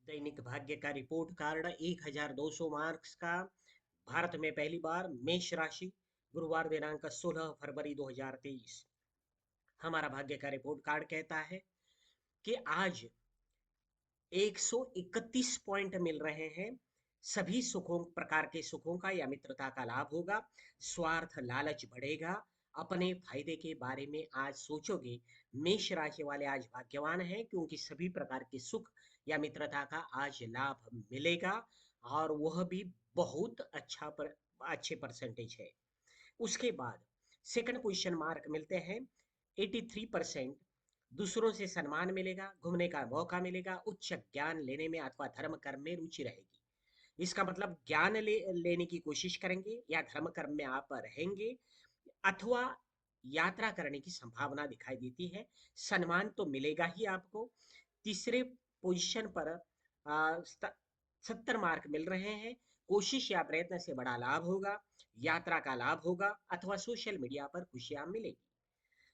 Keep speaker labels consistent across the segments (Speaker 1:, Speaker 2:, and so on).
Speaker 1: दैनिक भाग्य का report card 1200 marks का। भारत में पहली बार मेष राशि। गुरुवार दिनांक 16 फरवरी 2023। हमारा भाग्य का रिपोर्ट कार्ड कहता है कि आज 131 पॉइंट मिल रहे हैं। सभी सुखों प्रकार के सुखों का या मित्रता का लाभ होगा। स्वार्थ लालच बढ़ेगा। अपने फायदे के बारे में आज सोचोगे। मेष राशि वाले आज भाग्यवान हैं क्योंकि सभी प्रकार के सुख या मित्रता का आज लाभ मिलेगा। और वह भी बहुत अच्छे परसेंटेज है। उसके बाद सेकंड पोजीशन मार्क मिलते हैं 83%। दूसरों से सम्मान मिलेगा, घूमने का मौका मिलेगा, उच्च ज्ञान लेने में अथवा धर्म कर्म में रुचि रहेगी। इसका मतलब ज्ञान लेने की कोशिश करेंगे या धर्म कर्म में आप रहेंगे, अथवा यात्रा करने की संभावना दिखाई देती है। सम्मान तो मिलेगा ही आपको। तीसरे पोजीशन पर 70 मार्क मिल रहे हैं। कोशिश या प्रयत्न से बड़ा लाभ होगा, यात्रा का लाभ होगा, अथवा सोशल मीडिया पर खुशियां मिलेगी।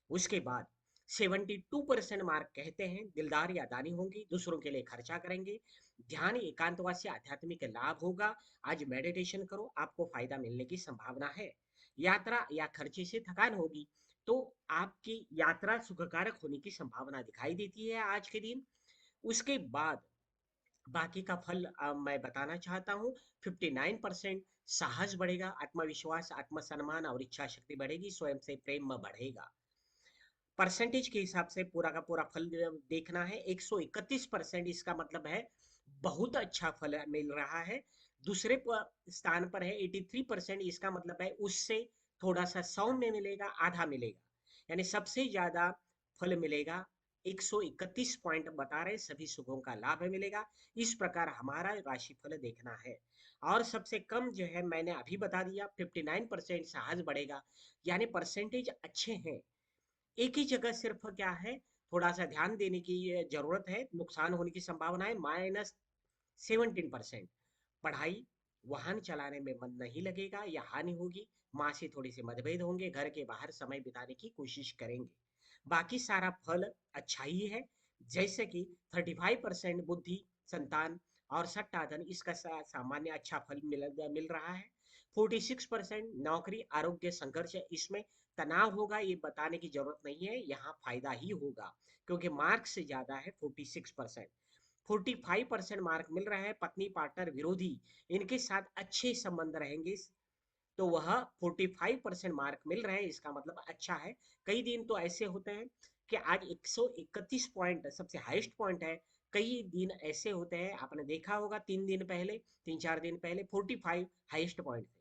Speaker 1: उसके बाद 72% मार्क कहते हैं दिलदार या दानी होंगी, दूसरों के लिए खर्चा करेंगे, ध्यान एकांतवास से आध्यात्मिक लाभ होगा। आज मेडिटेशन करो, आपको फायदा मिलने की संभावना है। यात्रा या खर्चे से थकान होगी, तो आपकी यात्रा सुखकारक होने की संभावना दिखाई देती है आज के दिन। उसके बाद बाकी का फल मैं बताना चाहता हूँ। 59% साहस बढ़ेगा, आत्मविश्वास, आत्मसम्मान और इच्छा शक्ति बढ़ेगी, स्वयं से प्रेम बढ़ेगा। परसेंटेज के हिसाब से पूरा का पूरा फल देखना है। 131%, इसका मतलब है बहुत अच्छा फल मिल रहा है। दूसरे स्थान पर है 83%, इसका मतलब है उससे थोड़ा सा 100 में मिलेगा, आधा मिलेगा। यानी सबसे ज्यादा फल मिलेगा। 131 पॉइंट बता रहे, सभी सुखों का लाभ मिलेगा। इस प्रकार हमारा राशिफल देखना है। और सबसे कम जो है मैंने अभी बता दिया, 59% साहस बढ़ेगा। यानी परसेंटेज अच्छे हैं। एक ही जगह सिर्फ क्या है, थोड़ा सा ध्यान देने की जरूरत है, नुकसान होने की संभावना है। -17%। पढ़ाई, वाहन चलाने में मन नहीं लगेगा या हानि होगी। माँ से थोड़ी सी मतभेद होंगे, घर के बाहर समय बिताने की कोशिश करेंगे। बाकी सारा फल अच्छा ही है। जैसे कि 35% बुद्धि, संतान और सट्टा धन, इसका सामान्य अच्छा फल मिल रहा है। 46% नौकरी, आरोग्य, संघर्ष, इसमें तनाव होगा, ये बताने की जरूरत नहीं है, यहाँ फायदा ही होगा क्योंकि मार्क्स से ज्यादा है 46%। 45% मार्क मिल रहा है पत्नी, पार्टनर, विरोधी, इनके साथ अच्छे संबंध रहेंगे, तो वह 45% मार्क मिल रहे हैं, इसका मतलब अच्छा है। कई दिन तो ऐसे होते हैं कि आज 131 पॉइंट सबसे हाईएस्ट पॉइंट है। कई दिन ऐसे होते हैं, आपने देखा होगा 3 दिन पहले, 3-4 दिन पहले 45 हाईएस्ट पॉइंट थे।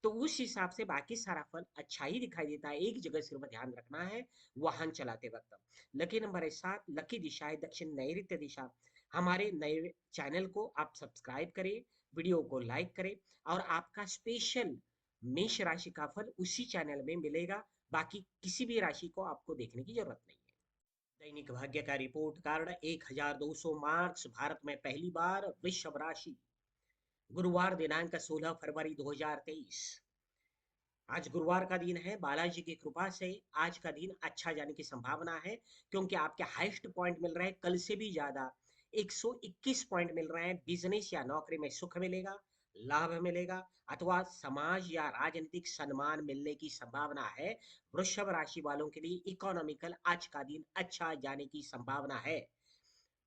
Speaker 1: तो उस हिसाब से बाकी सारा फल अच्छा ही दिखाई देता है। एक जगह सिर्फ ध्यान रखना है, वाहन चलाते वक्त। लकी नंबर है 7, लकी दिशा है दक्षिण नैऋत्य दिशा। हमारे नए चैनल को आप सब्सक्राइब करें, वीडियो को लाइक करें, और आपका स्पेशल मेष राशि का फल उसी चैनल में मिलेगा। बाकी किसी भी राशि को आपको देखने की जरूरत नहीं है। दैनिक भाग्य का रिपोर्ट कार्ड 1200 मार्क्स। भारत में पहली बार वृषभ राशि। गुरुवार दिनांक 16 फरवरी 2023। आज गुरुवार का दिन है, बालाजी की कृपा से आज का दिन अच्छा जाने की संभावना है क्योंकि आपके हाईएस्ट पॉइंट मिल रहे हैं कल से भी ज्यादा। 121 पॉइंट मिल रहे हैं। बिजनेस या नौकरी में सुख मिलेगा, लाभ मिलेगा, अथवा समाज या राजनीतिक सम्मान मिलने की संभावना है। वृषभ राशि वालों के लिए इकोनॉमिकल आज का दिन अच्छा जाने की संभावना है।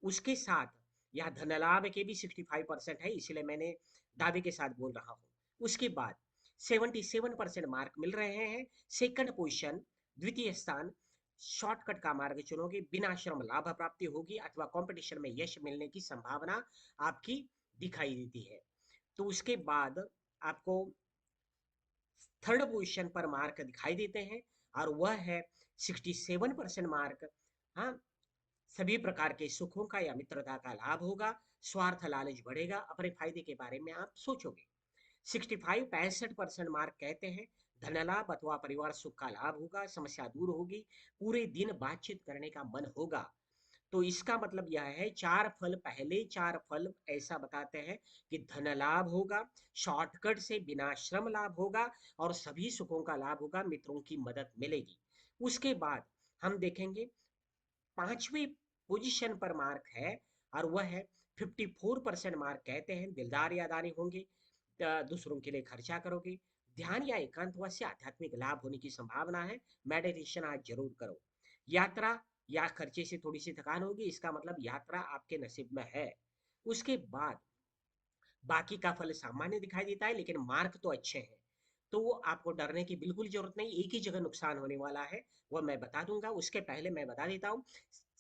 Speaker 1: उसके साथ यह धन लाभ के भी 65% है, इसलिए मैंने दावे के साथ बोल रहा हूँ। उसके बाद 77% मार्क मिल रहे हैं। सेकंड पोजीशन, द्वितीय स्थान। शॉर्टकट का मार्ग चुनोगे, बिना श्रम लाभ प्राप्ति होगी, अथवा कंपटीशन में यश मिलने की संभावना आपकी दिखाई देती है। तो उसके बाद आपको थर्ड पोजीशन पर मार्क दिखाई देते हैं, और वह है 67% मार्क। हाँ, सभी प्रकार के सुखों का या मित्रता का लाभ होगा। स्वार्थ लालच बढ़ेगा, अपने फायदे के बारे में आप सोचोगे। 65% मार्क कहते हैं धन लाभ अथवा परिवार सुख का लाभ होगा, समस्या दूर होगी, पूरे दिन बातचीत करने का मन होगा। तो इसका मतलब यह है, चार फल, पहले चार फल ऐसा बताते हैं कि धन लाभ होगा, शॉर्टकट से बिना श्रम लाभ होगा, और सभी सुखों का लाभ होगा, मित्रों की मदद मिलेगी। उसके बाद हम देखेंगे पांचवी पोजीशन पर मार्क है, और वह है 54% मार्क कहते हैं दिलदार या दानी होंगे, दूसरों के लिए खर्चा करोगे, ध्यान या एकांतवास से आध्यात्मिक लाभ होने की संभावना है, मेडिटेशन आज जरूर करो, यात्रा या खर्चे से थोड़ी सी थकान होगी, इसका मतलब यात्रा आपके नसीब में है। उसके बाद बाकी का फल सामान्य दिखाई देता है लेकिन मार्क तो अच्छे हैं, तो वो आपको डरने की बिल्कुल जरूरत नहीं, एक ही जगह नुकसान होने वाला है, वो मैं बता दूंगा। उसके पहले मैं बता देता हूँ,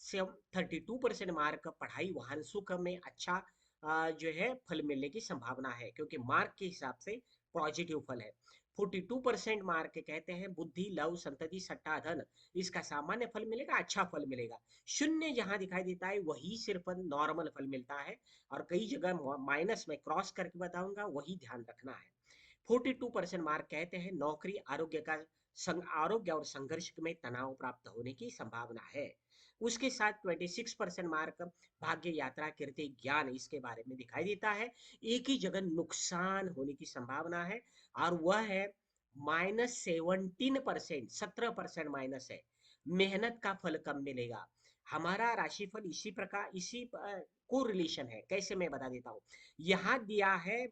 Speaker 1: 32% मार्क पढ़ाई वाहन सुख में अच्छा जो है फल मिलने की संभावना है, क्योंकि मार्क के हिसाब से पॉजिटिव फल है। 42% मार्क कहते हैं बुद्धि लव संतति सट्टा धन, इसका सामान्य फल मिलेगा, अच्छा फल मिलेगा। शून्य जहां दिखाई देता है वही सिर्फ नॉर्मल फल मिलता है, और कई जगह माइनस में क्रॉस करके बताऊंगा, वही ध्यान रखना है। 42% मार्क कहते हैं नौकरी आरोग्य का आरोग्य और संघर्ष में तनाव प्राप्त होने की संभावना है। उसके साथ 26% मार्क भाग्य यात्रा कीर्ति ज्ञान, इसके बारे में दिखाई देता है, एक ही जगह नुकसान होने की संभावना है, और वह है -17%, 17% माइनस है, मेहनत का फल कम मिलेगा। हमारा राशिफल इसी प्रकार इसी को रिलेशन है, कैसे मैं बता देता हूँ। यहाँ दिया है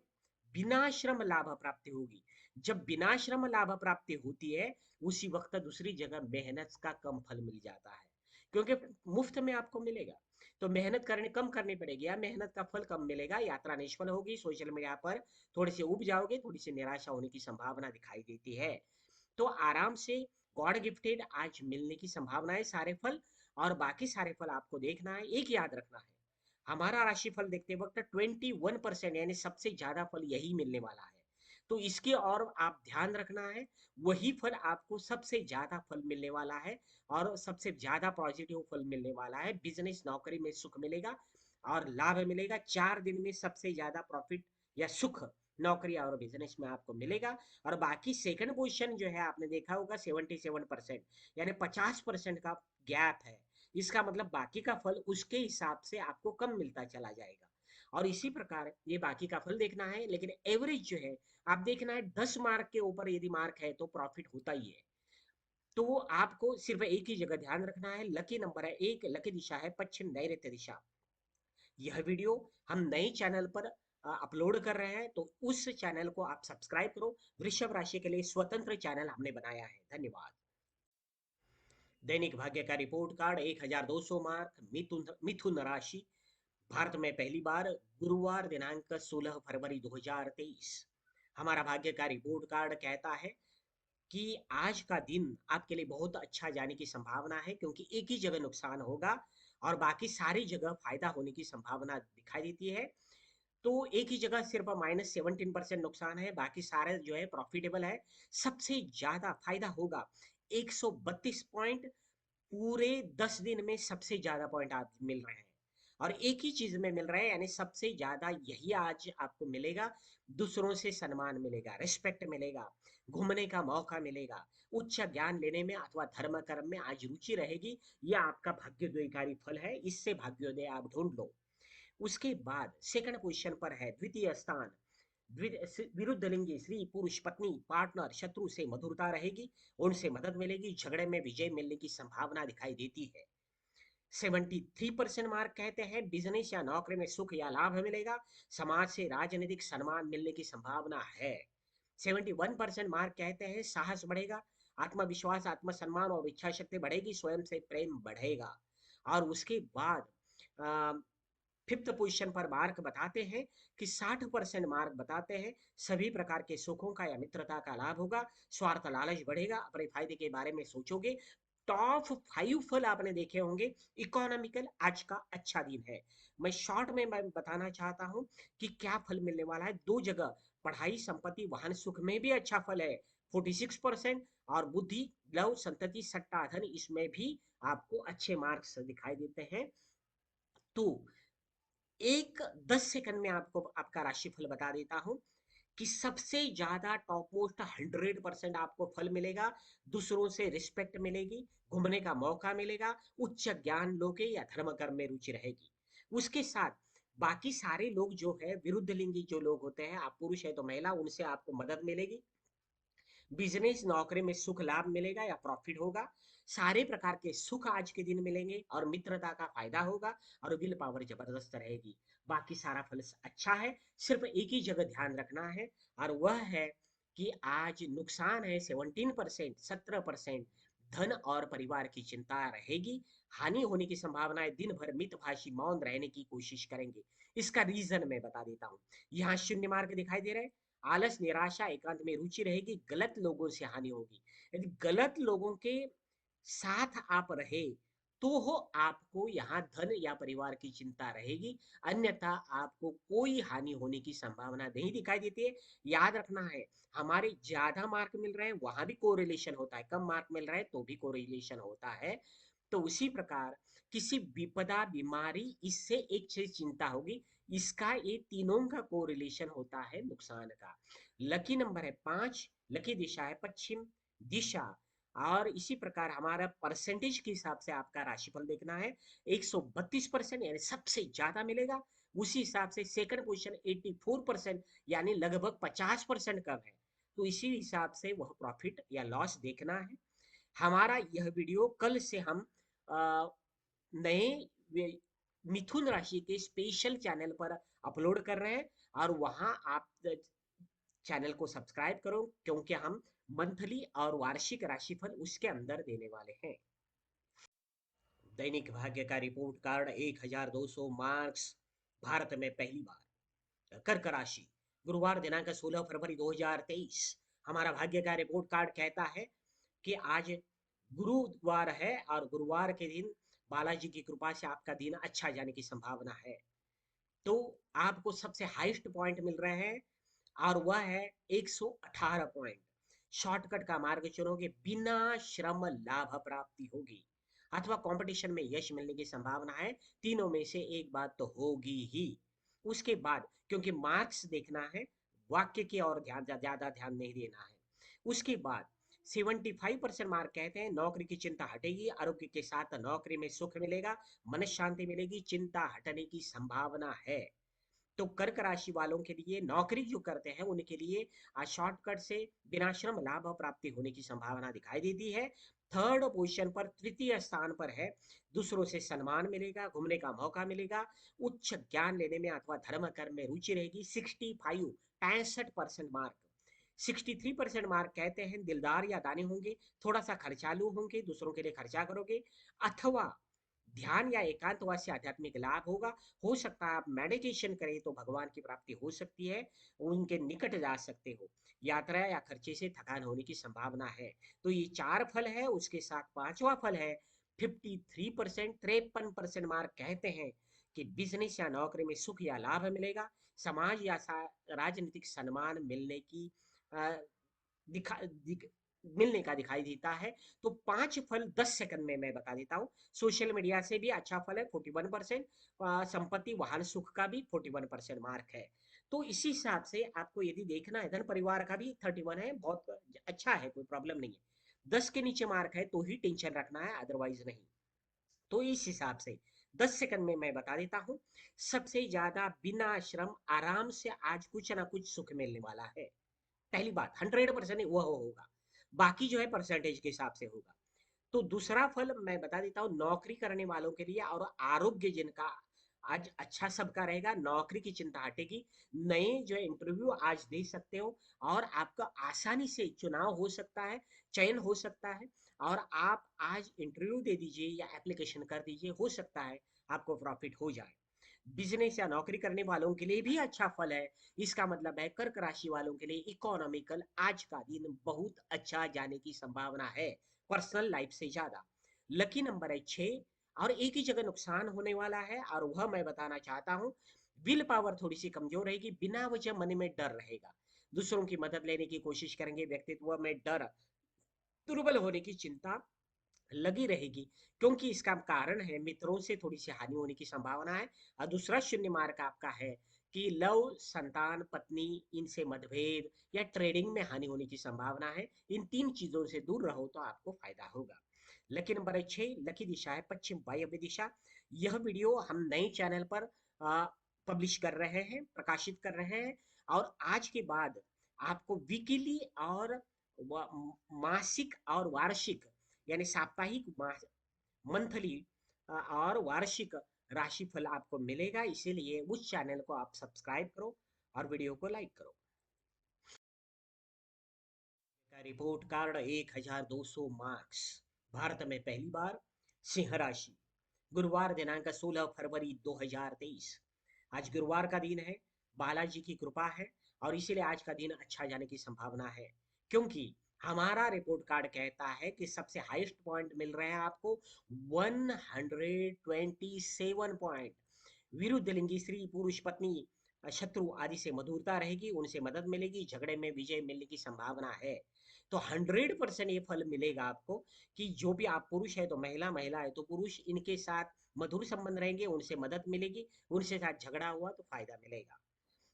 Speaker 1: बिना श्रम लाभ प्राप्ति होगी, जब बिना श्रम लाभ प्राप्ति होती है उसी वक्त दूसरी जगह मेहनत का कम फल मिल जाता है, क्योंकि मुफ्त में आपको मिलेगा, तो मेहनत करने कम करनी पड़ेगी या मेहनत का फल कम मिलेगा, यात्रा निष्फल होगी, सोशल मीडिया पर थोड़े से उब जाओगे, थोड़ी सी निराशा होने की संभावना दिखाई देती है। तो आराम से गॉड गिफ्टेड आज मिलने की संभावना है सारे फल, और बाकी सारे फल आपको देखना है, एक याद रखना है, हमारा राशिफल देखते वक्त 21% यानी सबसे ज्यादा फल यही मिलने वाला है, तो इसके और आप ध्यान रखना है, वही फल आपको सबसे ज्यादा फल मिलने वाला है, और सबसे ज्यादा पॉजिटिव फल मिलने वाला है। बिजनेस नौकरी में सुख मिलेगा और लाभ मिलेगा, 4 दिन में सबसे ज्यादा प्रॉफिट या सुख नौकरी और बिजनेस में आपको मिलेगा। और बाकी सेकंड पोजीशन जो है आपने देखा होगा 77%, यानी 50% का गैप है, इसका मतलब बाकी का फल उसके हिसाब से आपको कम मिलता चला जाएगा। और इसी प्रकार ये बाकी का फल देखना है, लेकिन एवरेज जो है आप देखना है, 10 मार्क के ऊपर यदि मार्क है तो प्रॉफिट होता ही है। तो वो आपको सिर्फ एक ही जगह ध्यान रखना है, लकी नंबर है एक, लकी दिशा है पश्चिम नैऋत्य दिशा। यह वीडियो हम नए चैनल पर अपलोड कर रहे हैं, तो उस चैनल को आप सब्सक्राइब करो, वृषभ राशि के लिए स्वतंत्र चैनल हमने बनाया है। धन्यवाद। दैनिक भाग्य का रिपोर्ट कार्ड 1200 मार्क, मिथुन मिथुन राशि, भारत में पहली बार, गुरुवार दिनांक 16 फरवरी 2023। हमारा भाग्य का रिपोर्ट कार्ड कहता है कि आज का दिन आपके लिए बहुत अच्छा जाने की संभावना है, क्योंकि एक ही जगह नुकसान होगा और बाकी सारी जगह फायदा होने की संभावना दिखाई देती है। तो एक ही जगह सिर्फ -17% नुकसान है, बाकी सारे जो है प्रॉफिटेबल है। सबसे ज्यादा फायदा होगा 132 पॉइंट, पूरे 10 दिन में सबसे ज्यादा पॉइंट आप मिल रहे हैं, और एक ही चीज में मिल रहे हैं, यानी सबसे ज्यादा यही आज आपको मिलेगा। दूसरों से सम्मान मिलेगा, रिस्पेक्ट मिलेगा, घूमने का मौका मिलेगा, उच्च ज्ञान लेने में अथवा धर्म कर्म में आज रुचि रहेगी, यह आपका भाग्योदयकारी फल है, इससे भाग्योदय आप ढूंढ लो। उसके बाद सेकंड पोजीशन पर है द्वितीय स्थान, विरुद्ध लिंगी स्त्री पुरुष पत्नी पार्टनर शत्रु से मधुरता रहेगी, उनसे मदद मिलेगी, झगड़े में विजय मिलने की संभावना दिखाई देती है। 73% मार्क कहते हैं बिजनेस या नौकरी में सुख या लाभ मिलेगा, समाज से राजनीतिक सम्मान मिलने की संभावना है। 71% मार्क कहते हैं साहस बढ़ेगा, आत्मविश्वास आत्मसम्मान और इच्छा शक्ति बढ़ेगी, स्वयं से प्रेम बढ़ेगा। और उसके बाद फिफ्थ पोजीशन पर मार्क बताते हैं कि 60% मार्क बताते हैं सभी प्रकार के सुखों का या मित्रता का लाभ होगा, स्वार्थ लालच बढ़ेगा, अपने फायदे के बारे में सोचोगे। टॉप 5 फल आपने देखे होंगे, इकोनॉमिकल आज का अच्छा दिन है। मैं शॉर्ट में मैं बताना चाहता हूं कि क्या फल मिलने वाला है, दो जगह पढ़ाई संपत्ति वाहन सुख में भी अच्छा फल है 46%, और बुद्धि लव संतति सट्टा धन, इसमें भी आपको अच्छे मार्क्स दिखाई देते हैं। तो एक 10 सेकंड में आपको आपका राशिफल बता देता हूं कि सबसे ज्यादा टॉप मोस्ट 100% आपको फल मिलेगा, दूसरों से रिस्पेक्ट मिलेगी, घूमने का मौका मिलेगा, उच्च ज्ञान लोगे या धर्म कर्म में रुचि रहेगी। उसके साथ बाकी सारे लोग जो है विरुद्ध लिंगी जो लोग होते हैं, आप पुरुष है तो महिला, उनसे आपको मदद मिलेगी, बिजनेस नौकरी में सुख लाभ मिलेगा या प्रॉफिट होगा, सारे प्रकार के सुख आज के दिन मिलेंगे, और मित्रता का फायदा होगा, और विल पावर जबरदस्त रहेगी। बाकी सारा फल अच्छा है। सिर्फ एक ही जगह ध्यान रखना है, और वह है कि आज नुकसान है 17%, 17%। धन और परिवार की चिंता रहेगी। हानि होने की संभावना है। दिन भर मितभाषी मौन रहने की कोशिश करेंगे। इसका रीजन मैं बता देता हूँ। यहाँ शून्य मार्ग दिखाई दे रहा है। आलस, निराशा, एकांत में रुचि रहेगी। गलत लोगों से हानि होगी। यदि गलत लोगों के साथ आप रहे तो हो आपको यहाँ धन या परिवार की चिंता रहेगी, अन्यथा आपको कोई हानि होने की संभावना नहीं दिखाई देती है। याद रखना है, हमारे ज्यादा मार्क मिल रहे हैं वहां भी कोरिलेशन होता है, कम मार्क मिल रहे हैं तो भी कोरिलेशन होता है। तो उसी प्रकार किसी विपदा, बीमारी, इससे एक चीज चिंता होगी, इसका ये तीनों का कोरिलेशन होता है नुकसान का। लकी नंबर है 5, लकी दिशा है पश्चिम दिशा। और इसी प्रकार हमारा परसेंटेज के हिसाब से आपका राशिफल देखना है। 132% यानी सबसे ज्यादा मिलेगा। उसी हिसाब से सेकंड पोजीशन 84% यानी लगभग 50% कम है। तो इसी हिसाब से वह प्रॉफिट या लॉस देखना है। हमारा यह वीडियो कल से हम अ, नए मिथुन राशि के स्पेशल चैनल पर अपलोड कर रहे हैं, और वहां आप चैनल को सब्सक्राइब करो, क्योंकि हम मंथली और वार्षिक राशिफल उसके अंदर देने वाले हैं। दैनिक भाग्य का रिपोर्ट कार्ड 1200 मार्क्स, भारत में पहली बार। कर्क राशि, गुरुवार दिनांक 16 फरवरी 2023। हमारा भाग्य का रिपोर्ट कार्ड कहता है कि आज गुरुवार है, और गुरुवार के दिन बालाजी की कृपा से आपका दिन अच्छा जाने की संभावना है। तो आपको सबसे हाईएस्ट पॉइंट मिल रहे हैं, और वह है 118 पॉइंट। शॉर्टकट का मार्ग चुनोगे, बिना श्रम लाभ प्राप्ति होगी, अथवा कंपटीशन में यश मिलने की संभावना है। तीनों में से एक बात तो होगी ही। उसके बाद क्योंकि मार्क्स देखना है, वाक्य की और ज्यादा ध्यान नहीं देना है। उसके बाद 75% मार्क कहते हैं नौकरी की चिंता हटेगी, आरोग्य के साथ नौकरी में सुख मिलेगा, मन शांति मिलेगी, चिंता हटने की संभावना है। तो कर्क राशि वालों के लिए, नौकरी जो करते हैं उनके लिए आज शॉर्टकट से बिना श्रम लाभ प्राप्ति होने की संभावना दिखाई देती है। थर्ड पोजीशन पर, तृतीय स्थान पर है, दूसरों से सम्मान मिलेगा, घूमने का मौका मिलेगा, उच्च ज्ञान लेने में अथवा धर्म कर्म में रुचि रहेगी। 65% मार्क। 63% मार्क कहते हैं दिलदार या दानी होंगे, थोड़ा सा खर्चालू होंगे, दूसरों के लिए खर्चा करोगे, अथवा ध्यान या एकांतवास से आध्यात्मिक लाभ होगा। हो सकता है आप मेडिटेशन करें तो भगवान की प्राप्ति हो सकती है, उनके निकट जा सकते हो। यात्रा या खर्चे से थकान होने की संभावना है। तो ये 4 फल है, उसके साथ पांचवा फल है 53%, 53% मार्क कहते हैं कि बिजनेस या नौकरी में सुख या लाभ मिलेगा, समाज या राजनीतिक सम्मान मिलने की अ, दिखा दिख, मिलने का दिखाई देता है। तो 5 फल 10 सेकंड में मैं बता देता हूँ। सोशल मीडिया से भी अच्छा फल है 41%। संपत्ति वाहन सुख का भी 41% मार्क है। तो इसी हिसाब से आपको यदि देखना है, धन परिवार का भी 31 है, बहुत अच्छा है, कोई प्रॉब्लम नहीं है। 10 के नीचे मार्क है तो ही टेंशन रखना है, अदरवाइज नहीं। तो इस हिसाब से 10 सेकंड में मैं बता देता हूँ। सबसे ज्यादा बिना श्रम आराम से आज कुछ ना कुछ सुख मिलने वाला है। पहली बात 100% वह होगा, बाकी जो है परसेंटेज के हिसाब से होगा। तो दूसरा फल मैं बता देता हूँ, नौकरी करने वालों के लिए और आरोग्य जिनका आज अच्छा सबका रहेगा, नौकरी की चिंता हटेगी। नए जो इंटरव्यू आज दे सकते हो, और आपका आसानी से चुनाव हो सकता है, चयन हो सकता है, और आप आज इंटरव्यू दे दीजिए या एप्लीकेशन कर दीजिए, हो सकता है आपको प्रॉफिट हो जाए। बिजनेस या नौकरी करने वालों के लिए भी अच्छा फल है। इसका मतलब है कर्क राशि वालों के लिए इकोनॉमिकल आज का दिन बहुत अच्छा जाने की संभावना है, पर्सनल लाइफ से ज्यादा। लकी नंबर है 6, और एक ही जगह नुकसान होने वाला है, और वह मैं बताना चाहता हूँ। विल पावर थोड़ी सी कमजोर रहेगी, बिना वजह मन में डर रहेगा, दूसरों की मदद लेने की कोशिश करेंगे, व्यक्तित्व में डर, दुर्बल होने की चिंता लगी रहेगी, क्योंकि इसका कारण है मित्रों से थोड़ी सी हानि होने की संभावना है। और दूसरा शून्य मार्क आपका है कि लव, संतान, पत्नी, इनसे मतभेद या ट्रेडिंग में हानि होने की संभावना है। इन 3 चीजों से दूर रहो तो आपको फायदा होगा। लकी नंबर है 6, लकी दिशा है पश्चिम वायव्य दिशा। यह वीडियो हम नए चैनल पर पब्लिश कर रहे हैं, प्रकाशित कर रहे हैं, और आज के बाद आपको वीकली और मासिक और वार्षिक, यानी साप्ताहिक, मंथली और वार्षिक राशिफल आपको मिलेगा, इसीलिए उस चैनल को आप सब्सक्राइब करो और वीडियो को लाइक करो। का रिपोर्ट कार्ड 1200 मार्क्स। भारत में पहली बार सिंह राशि। गुरुवार दिनांक 16 फरवरी 2023। आज गुरुवार का दिन है, बालाजी की कृपा है और इसीलिए आज का दिन अच्छा जाने की संभावना है, क्योंकि हमारा रिपोर्ट कार्ड कहता है कि सबसे हाईएस्ट पॉइंट मिल रहे हैं आपको 127 पॉइंट। विरुद्ध लिंगी स्त्री पुरुष पत्नी शत्रु आदि से मधुरता रहेगी, उनसे मदद मिलेगी, झगड़े में विजय मिलने की संभावना है। तो 100% ये फल मिलेगा आपको कि जो भी आप पुरुष है तो महिला, महिला है तो पुरुष, इनके साथ मधुर संबंध रहेंगे, उनसे मदद मिलेगी, उनसे साथ झगड़ा हुआ तो फायदा मिलेगा।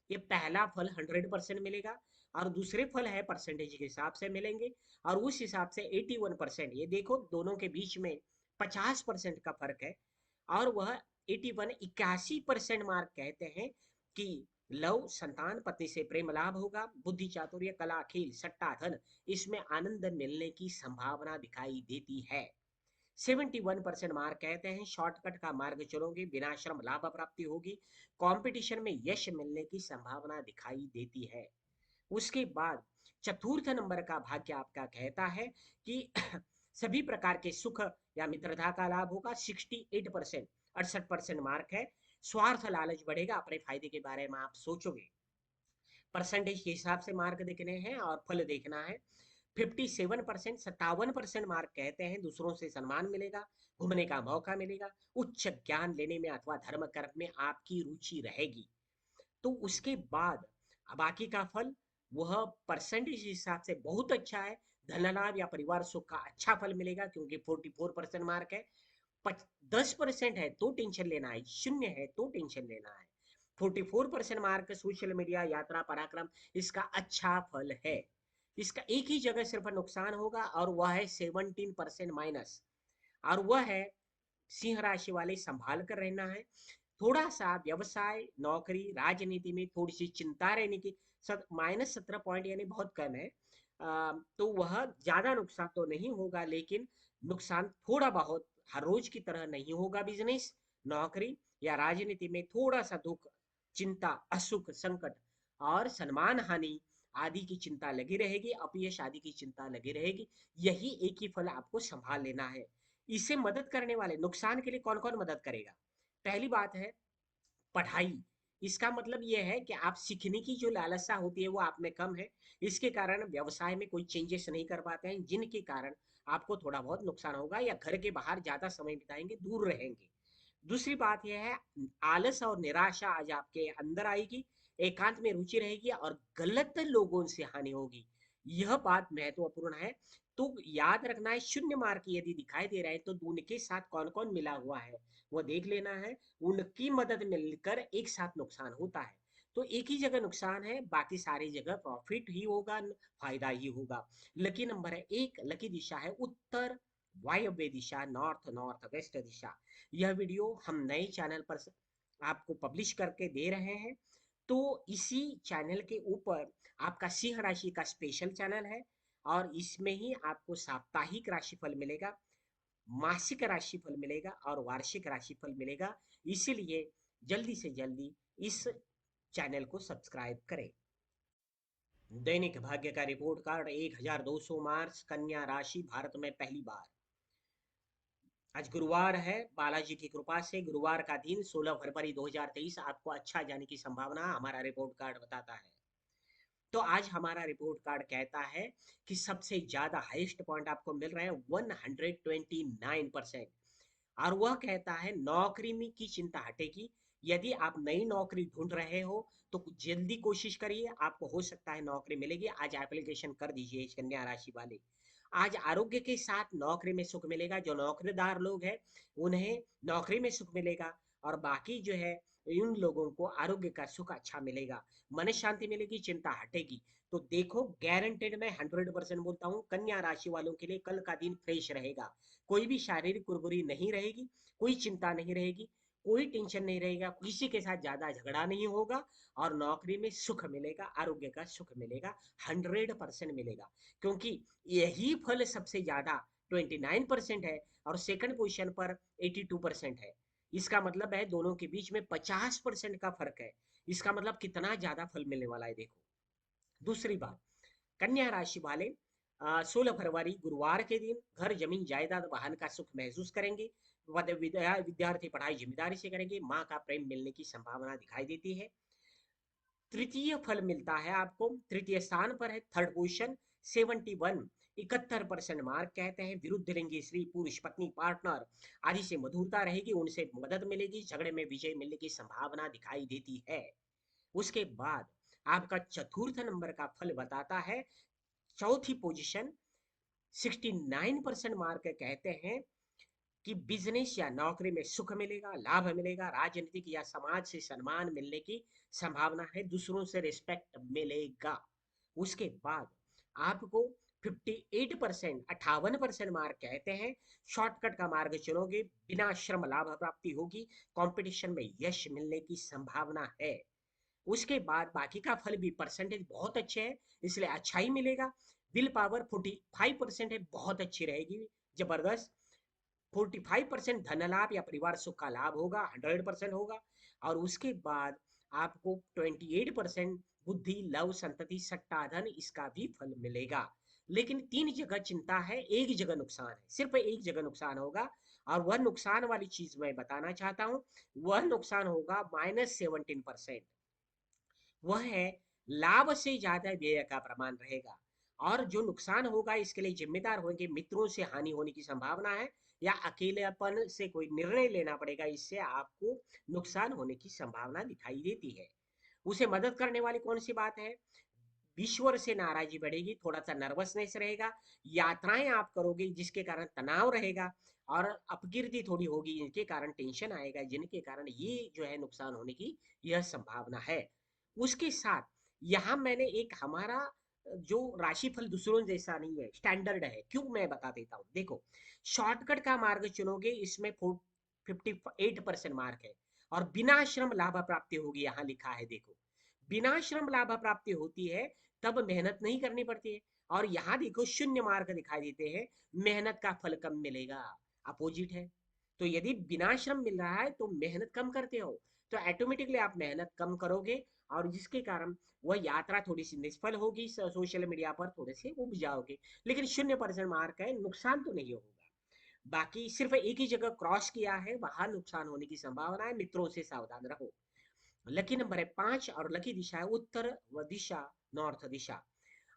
Speaker 1: ये पहला फल 100% मिलेगा। और दूसरे फल है परसेंटेज के हिसाब से मिलेंगे, और उस हिसाब से 81%। ये देखो दोनों के बीच में 50% का फर्क है। और वह 81 मार्क कहते हैं कि लव, संतान, पत्नी से प्रेम लाभ होगा, बुद्धि, चातुर्य, कला, खेल, सट्टा, धन, इसमें आनंद मिलने की संभावना दिखाई देती है। 71% मार्क कहते हैं शॉर्टकट का मार्ग चलोगे, बिना श्रम लाभ प्राप्ति होगी, कंपटीशन में यश मिलने की संभावना दिखाई देती है। उसके बाद चतुर्थ नंबर का भाग्य आपका कहता है कि सभी प्रकार के सुख या मित्रता का लाभ होगा। 68%, 68% मार्क है। स्वार्थ लालच बढ़ेगा, अपने फायदे के बारे में आप सोचोगे। परसेंटेज के हिसाब से मार्क देखने हैं और फल देखना है। 57%, 57% मार्क कहते हैं दूसरों से सम्मान मिलेगा, घूमने का मौका मिलेगा, उच्च ज्ञान लेने में अथवा धर्म कर्म में आपकी रुचि रहेगी। तो उसके बाद बाकी का फल वह परसेंटेज हिसाब से बहुत अच्छा है। धन लाभ या परिवार सुख का अच्छा फल मिलेगा, क्योंकि 44% मार्क है। 10% है तो टेंशन लेना है, शून्य है तो टेंशन लेना है। 44% मार्क सोशल मीडिया, यात्रा, पराक्रम, इसका अच्छा फल है। इसका एक ही जगह सिर्फ नुकसान होगा और वह है 17% माइनस, और वह है सिंह राशि वाले संभाल कर रहना है। थोड़ा सा व्यवसाय, नौकरी, राजनीति में थोड़ी सी चिंता रहने की। -17 पॉइंट यानी बहुत कम है। तो वह ज्यादा नुकसान तो नहीं होगा, लेकिन नुकसान थोड़ा बहुत हर रोज की तरह नहीं होगा। बिजनेस, नौकरी या राजनीति में थोड़ा सा दुख, चिंता, अസുख, संकट और सम्मान हानि आदि की चिंता लगी रहेगी, अपयश आदि की चिंता लगी रहेगी। यही एक ही फल आपको संभाल लेना है। इसे मदद करने वाले नुकसान के लिए कौन कौन मदद करेगा? पहली बात है पढ़ाई। इसका मतलब यह है कि आप सीखने की जो लालसा होती है वो आप में कम है। इसके कारण व्यवसाय में कोई चेंजेस नहीं कर पाते हैं, जिनके कारण आपको थोड़ा बहुत नुकसान होगा, या घर के बाहर ज्यादा समय बिताएंगे, दूर रहेंगे। दूसरी बात यह है आलस और निराशा आज आपके अंदर आएगी, एकांत में रुचि रहेगी और गलत लोगों से हानि होगी। यह बात महत्वपूर्ण है। तो याद रखना है, शून्य मार्क यदि दिखाई दे रहा है तो उनके साथ कौन कौन मिला हुआ है वो देख लेना है। उनकी मदद मिलकर एक साथ नुकसान होता है। तो एक ही जगह नुकसान है, बाकी सारी जगह प्रॉफिट ही होगा, फायदा ही होगा। लकी नंबर है एक, लकी दिशा है उत्तर, वायव्य दिशा, नॉर्थ नॉर्थ वेस्ट दिशा। यह वीडियो हम नए चैनल पर आपको पब्लिश करके दे रहे हैं। तो इसी चैनल के ऊपर आपका सिंह राशि का स्पेशल चैनल है, और इसमें ही आपको साप्ताहिक राशिफल मिलेगा, मासिक राशिफल मिलेगा और वार्षिक राशिफल मिलेगा। इसीलिए जल्दी से जल्दी इस चैनल को सब्सक्राइब करें। दैनिक भाग्य का रिपोर्ट कार्ड 1200 मार्च, कन्या राशि, भारत में पहली बार। आज गुरुवार है, बालाजी की कृपा से गुरुवार का दिन 16 फरवरी 2023 आपको अच्छा जाने की संभावना हमारा रिपोर्ट कार्ड बताता है। तो आज हमारा रिपोर्ट कार्ड कहता है कि सबसे ज्यादा हाईएस्ट पॉइंट आपको मिल रहे हैं 129%। और वह कहता है नौकरी में की चिंता हटेगी। यदि आप नई नौकरी ढूंढ रहे हो तो जल्दी कोशिश करिए, आपको हो सकता है नौकरी मिलेगी। आज एप्लीकेशन कर दीजिए कन्या राशि वाले। आज आरोग्य के साथ नौकरी में सुख मिलेगा। जो नौकरीदार लोग हैं उन्हें नौकरी में सुख मिलेगा, और बाकी जो है इन लोगों को आरोग्य का सुख अच्छा मिलेगा, मन शांति मिलेगी, चिंता हटेगी। तो देखो गारंटेड मैं 100% बोलता हूँ, कन्या राशि वालों के लिए कल का दिन फ्रेश रहेगा। कोई भी शारीरिक कुरबुरी नहीं रहेगी, कोई चिंता नहीं रहेगी, कोई टेंशन नहीं रहेगा, किसी के साथ ज्यादा झगड़ा नहीं होगा, और नौकरी में सुख मिलेगा, आरोग्य का सुख मिलेगा, 100% मिलेगा। क्योंकि यही फल सबसे ज्यादा 29% है और सेकंड पोजीशन पर 82% है। इसका मतलब है दोनों के बीच में 50% का फर्क है। इसका मतलब कितना ज्यादा फल मिलने वाला है देखो। दूसरी बात, कन्या राशि वाले 16 फरवरी गुरुवार के दिन घर जमीन जायदाद वाहन का सुख महसूस करेंगे। विद्यार्थी पढ़ाई जिम्मेदारी से करेंगे। माँ का प्रेम मिलने की संभावना दिखाई देती है। तृतीय फल मिलता है आपको, तृतीय स्थान पर है थर्ड पोजिशन 71, 71% मार्क कहते हैं। विरुद्ध लिंगी स्त्री, पुरुष, पत्नी, पार्टनर आदि से मधुरता रहेगी, उनसे मदद मिलेगी, झगड़े में विजय मिलने की संभावना दिखाई देती है। उसके बाद आपका चतुर्थ नंबर का फल बताता है, चौथी पोजीशन 69% मार्क कहते हैं कि बिजनेस या नौकरी में सुख मिलेगा, लाभ मिलेगा, राजनीतिक या समाज से सम्मान मिलने की संभावना है, दूसरों से रिस्पेक्ट मिलेगा। उसके बाद आपको 58%, 58% मार्क कहते हैं शॉर्टकट का मार्ग चुनोगे, बिना श्रम लाभ प्राप्ति होगी, कंपटीशन में यश मिलने की संभावना है। उसके बाद बाकी का फल भी परसेंटेज बहुत अच्छे है, इसलिए अच्छा ही मिलेगा। विल पावर 45% है, बहुत अच्छी रहेगी, जबरदस्त। 45% धन लाभ या परिवार सुख का लाभ होगा, 100% होगा। और उसके बाद आपको 28% बुद्धि, लव, संतति, सट्टा धन, इसका भी फल मिलेगा। लेकिन 3 जगह चिंता है, एक जगह नुकसान है, सिर्फ एक जगह नुकसान होगा। और वह नुकसान वाली चीज मैं बताना चाहता हूँ। वह नुकसान होगा -17%। वह है लाभ से ज्यादा व्यय का प्रमाण रहेगा। और जो नुकसान होगा इसके लिए जिम्मेदार होंगे मित्रों से हानि होने की संभावना है, या अकेलेपन से कोई निर्णय लेना पड़ेगा, इससे आपको नुकसान होने की संभावना दिखाई देती है। उसे मदद करने वाली कौन सी बात है? ईश्वर से नाराजी बढ़ेगी, थोड़ा सा नर्वसनेस रहेगा, यात्राएं आप करोगे जिसके कारण तनाव रहेगा, और अपकीर्ति थोड़ी होगी, इनके कारण टेंशन आएगा, जिनके कारण ये जो है नुकसान होने की यह संभावना है। उसके साथ यहाँ मैंने एक हमारा जो राशिफल दूसरों जैसा नहीं है, स्टैंडर्ड है, क्यों मैं बता देता हूँ। देखो, शॉर्टकट का मार्ग चुनोगे, इसमें 58% मार्क है, और बिना श्रम लाभ प्राप्ति होगी, यहाँ लिखा है देखो। बिना श्रम लाभ प्राप्ति होती है तब मेहनत नहीं करनी पड़ती है। और यहाँ देखो शून्य मार्क दिखाई देते हैं, मेहनत का फल कम मिलेगा, अपोजिट है। तो यदि बिना श्रम मिल रहा है तो मेहनत कम करते हो, तो ऑटोमेटिकली आप मेहनत कम करोगे, और जिसके कारण वह यात्रा थोड़ी सी निष्फल होगी, सोशल मीडिया पर थोड़े से उब जाओगे। लेकिन 0% मार्क है, नुकसान तो नहीं होगा। बाकी सिर्फ एक ही जगह क्रॉस किया है, वहां नुकसान होने की संभावना है, मित्रों से सावधान रहो। लकी नंबर है 5, और लकी दिशा है उत्तर व दिशा, नॉर्थ दिशा।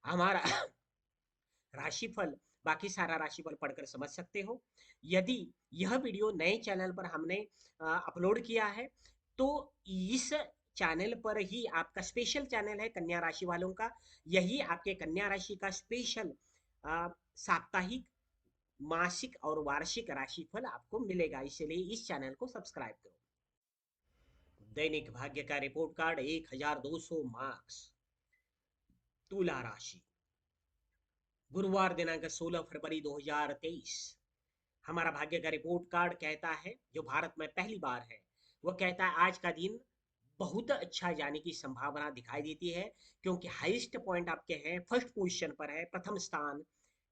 Speaker 1: हमारा राशिफल, बाकी सारा राशिफल पढ़कर समझ सकते हो। यदि यह वीडियो नए चैनल पर हमने अपलोड किया है, तो इस चैनल पर ही, आपका स्पेशल चैनल है कन्या राशि वालों का, यही आपके कन्या राशि का स्पेशल साप्ताहिक, मासिक और वार्षिक राशिफल आपको मिलेगा, इसलिए इस चैनल को सब्सक्राइब करो। दैनिक भाग्य का रिपोर्ट कार्ड, 1200 मार्क्स। तुला राशि, गुरुवार दिनांक 16 फरवरी 2023। हमारा भाग्य का रिपोर्ट कार्ड कहता है, जो भारत में पहली बार है, वह कहता है आज का दिन बहुत अच्छा जाने की संभावना दिखाई देती है, क्योंकि हाईएस्ट पॉइंट आपके हैं, फर्स्ट पोजीशन पर है, प्रथम स्थान,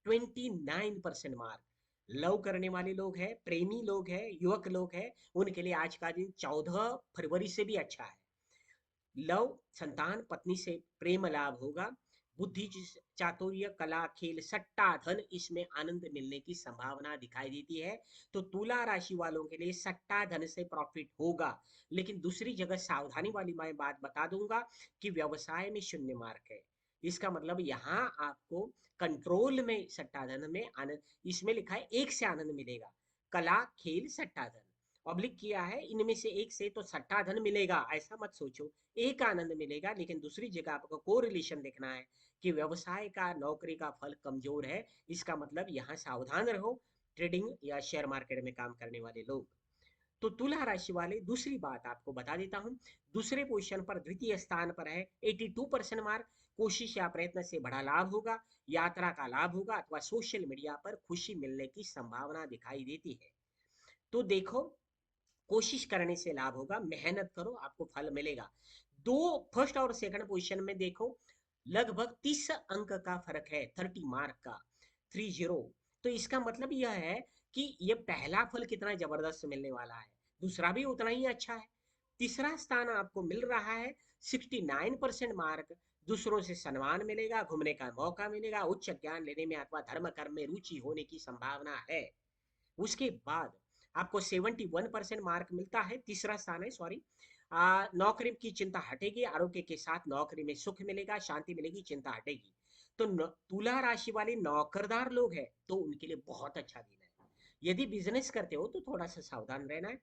Speaker 1: 29% मार्क। लव करने वाले लोग हैं, प्रेमी लोग हैं, युवक लोग हैं, उनके लिए आज का दिन 14 फरवरी से भी अच्छा है। लव, संतान, पत्नी से प्रेम लाभ होगा। बुद्धि, चातुर्य, कला, खेल, सट्टा धन, इसमें आनंद मिलने की संभावना दिखाई देती है। तो तुला राशि वालों के लिए सट्टा धन से प्रॉफिट होगा। लेकिन दूसरी जगह सावधानी वाली मैं बात बता दूंगा कि व्यवसाय में शून्य मार्क है। इसका मतलब यहाँ आपको कंट्रोल में सट्टा धन में आनंद, इसमें लिखा है एक से आनंद मिलेगा, कला, खेल, सट्टा धन, पब्लिक किया है, इनमें से एक से तो सट्टा धन मिलेगा, ऐसा मत सोचो। एक आनंद मिलेगा, लेकिन दूसरी जगह आपको कोरिलेशन देखना है कि व्यवसाय का, नौकरी का फल कमजोर है। इसका मतलब यहाँ सावधान रहो, ट्रेडिंग या शेयर मार्केट में काम करने वाले लोग। तो तुला राशि वाले, दूसरी बात आपको बता देता हूँ, दूसरे पोजीशन पर द्वितीय स्थान पर है, 82% मार्क। कोशिश या प्रयत्न से बड़ा लाभ होगा, यात्रा का लाभ होगा, अथवा सोशल मीडिया पर खुशी मिलने की संभावना दिखाई देती है। तो देखो, कोशिश करने से लाभ होगा, मेहनत करो, आपको फल मिलेगा। दो, फर्स्ट और सेकंड पोजीशन में देखो, लगभग 30 अंक का फर्क है, 30 मार्क का, 30। तो इसका मतलब यह है कि ये पहला फल कितना जबरदस्त मिलने वाला है। दूसरा भी उतना ही अच्छा है। तीसरा स्थान आपको मिल रहा है 69% मार्क, दूसरों से सम्मान मिलेगा, घूमने का मौका मिलेगा, उच्च ज्ञान लेने में अथवा धर्म कर्म में रुचि होने की संभावना है। उसके बाद आपको 71% मार्क मिलता है, तीसरा स्थान है, सॉरी। नौकरी की चिंता हटेगी, आरोग्य के साथ नौकरी में सुख मिलेगा, शांति मिलेगी, चिंता हटेगी। तो तुला राशि वाले नौकरदार लोग हैं तो उनके लिए बहुत अच्छा दिन है। यदि बिजनेस करते हो तो थोड़ा सा सावधान रहना है।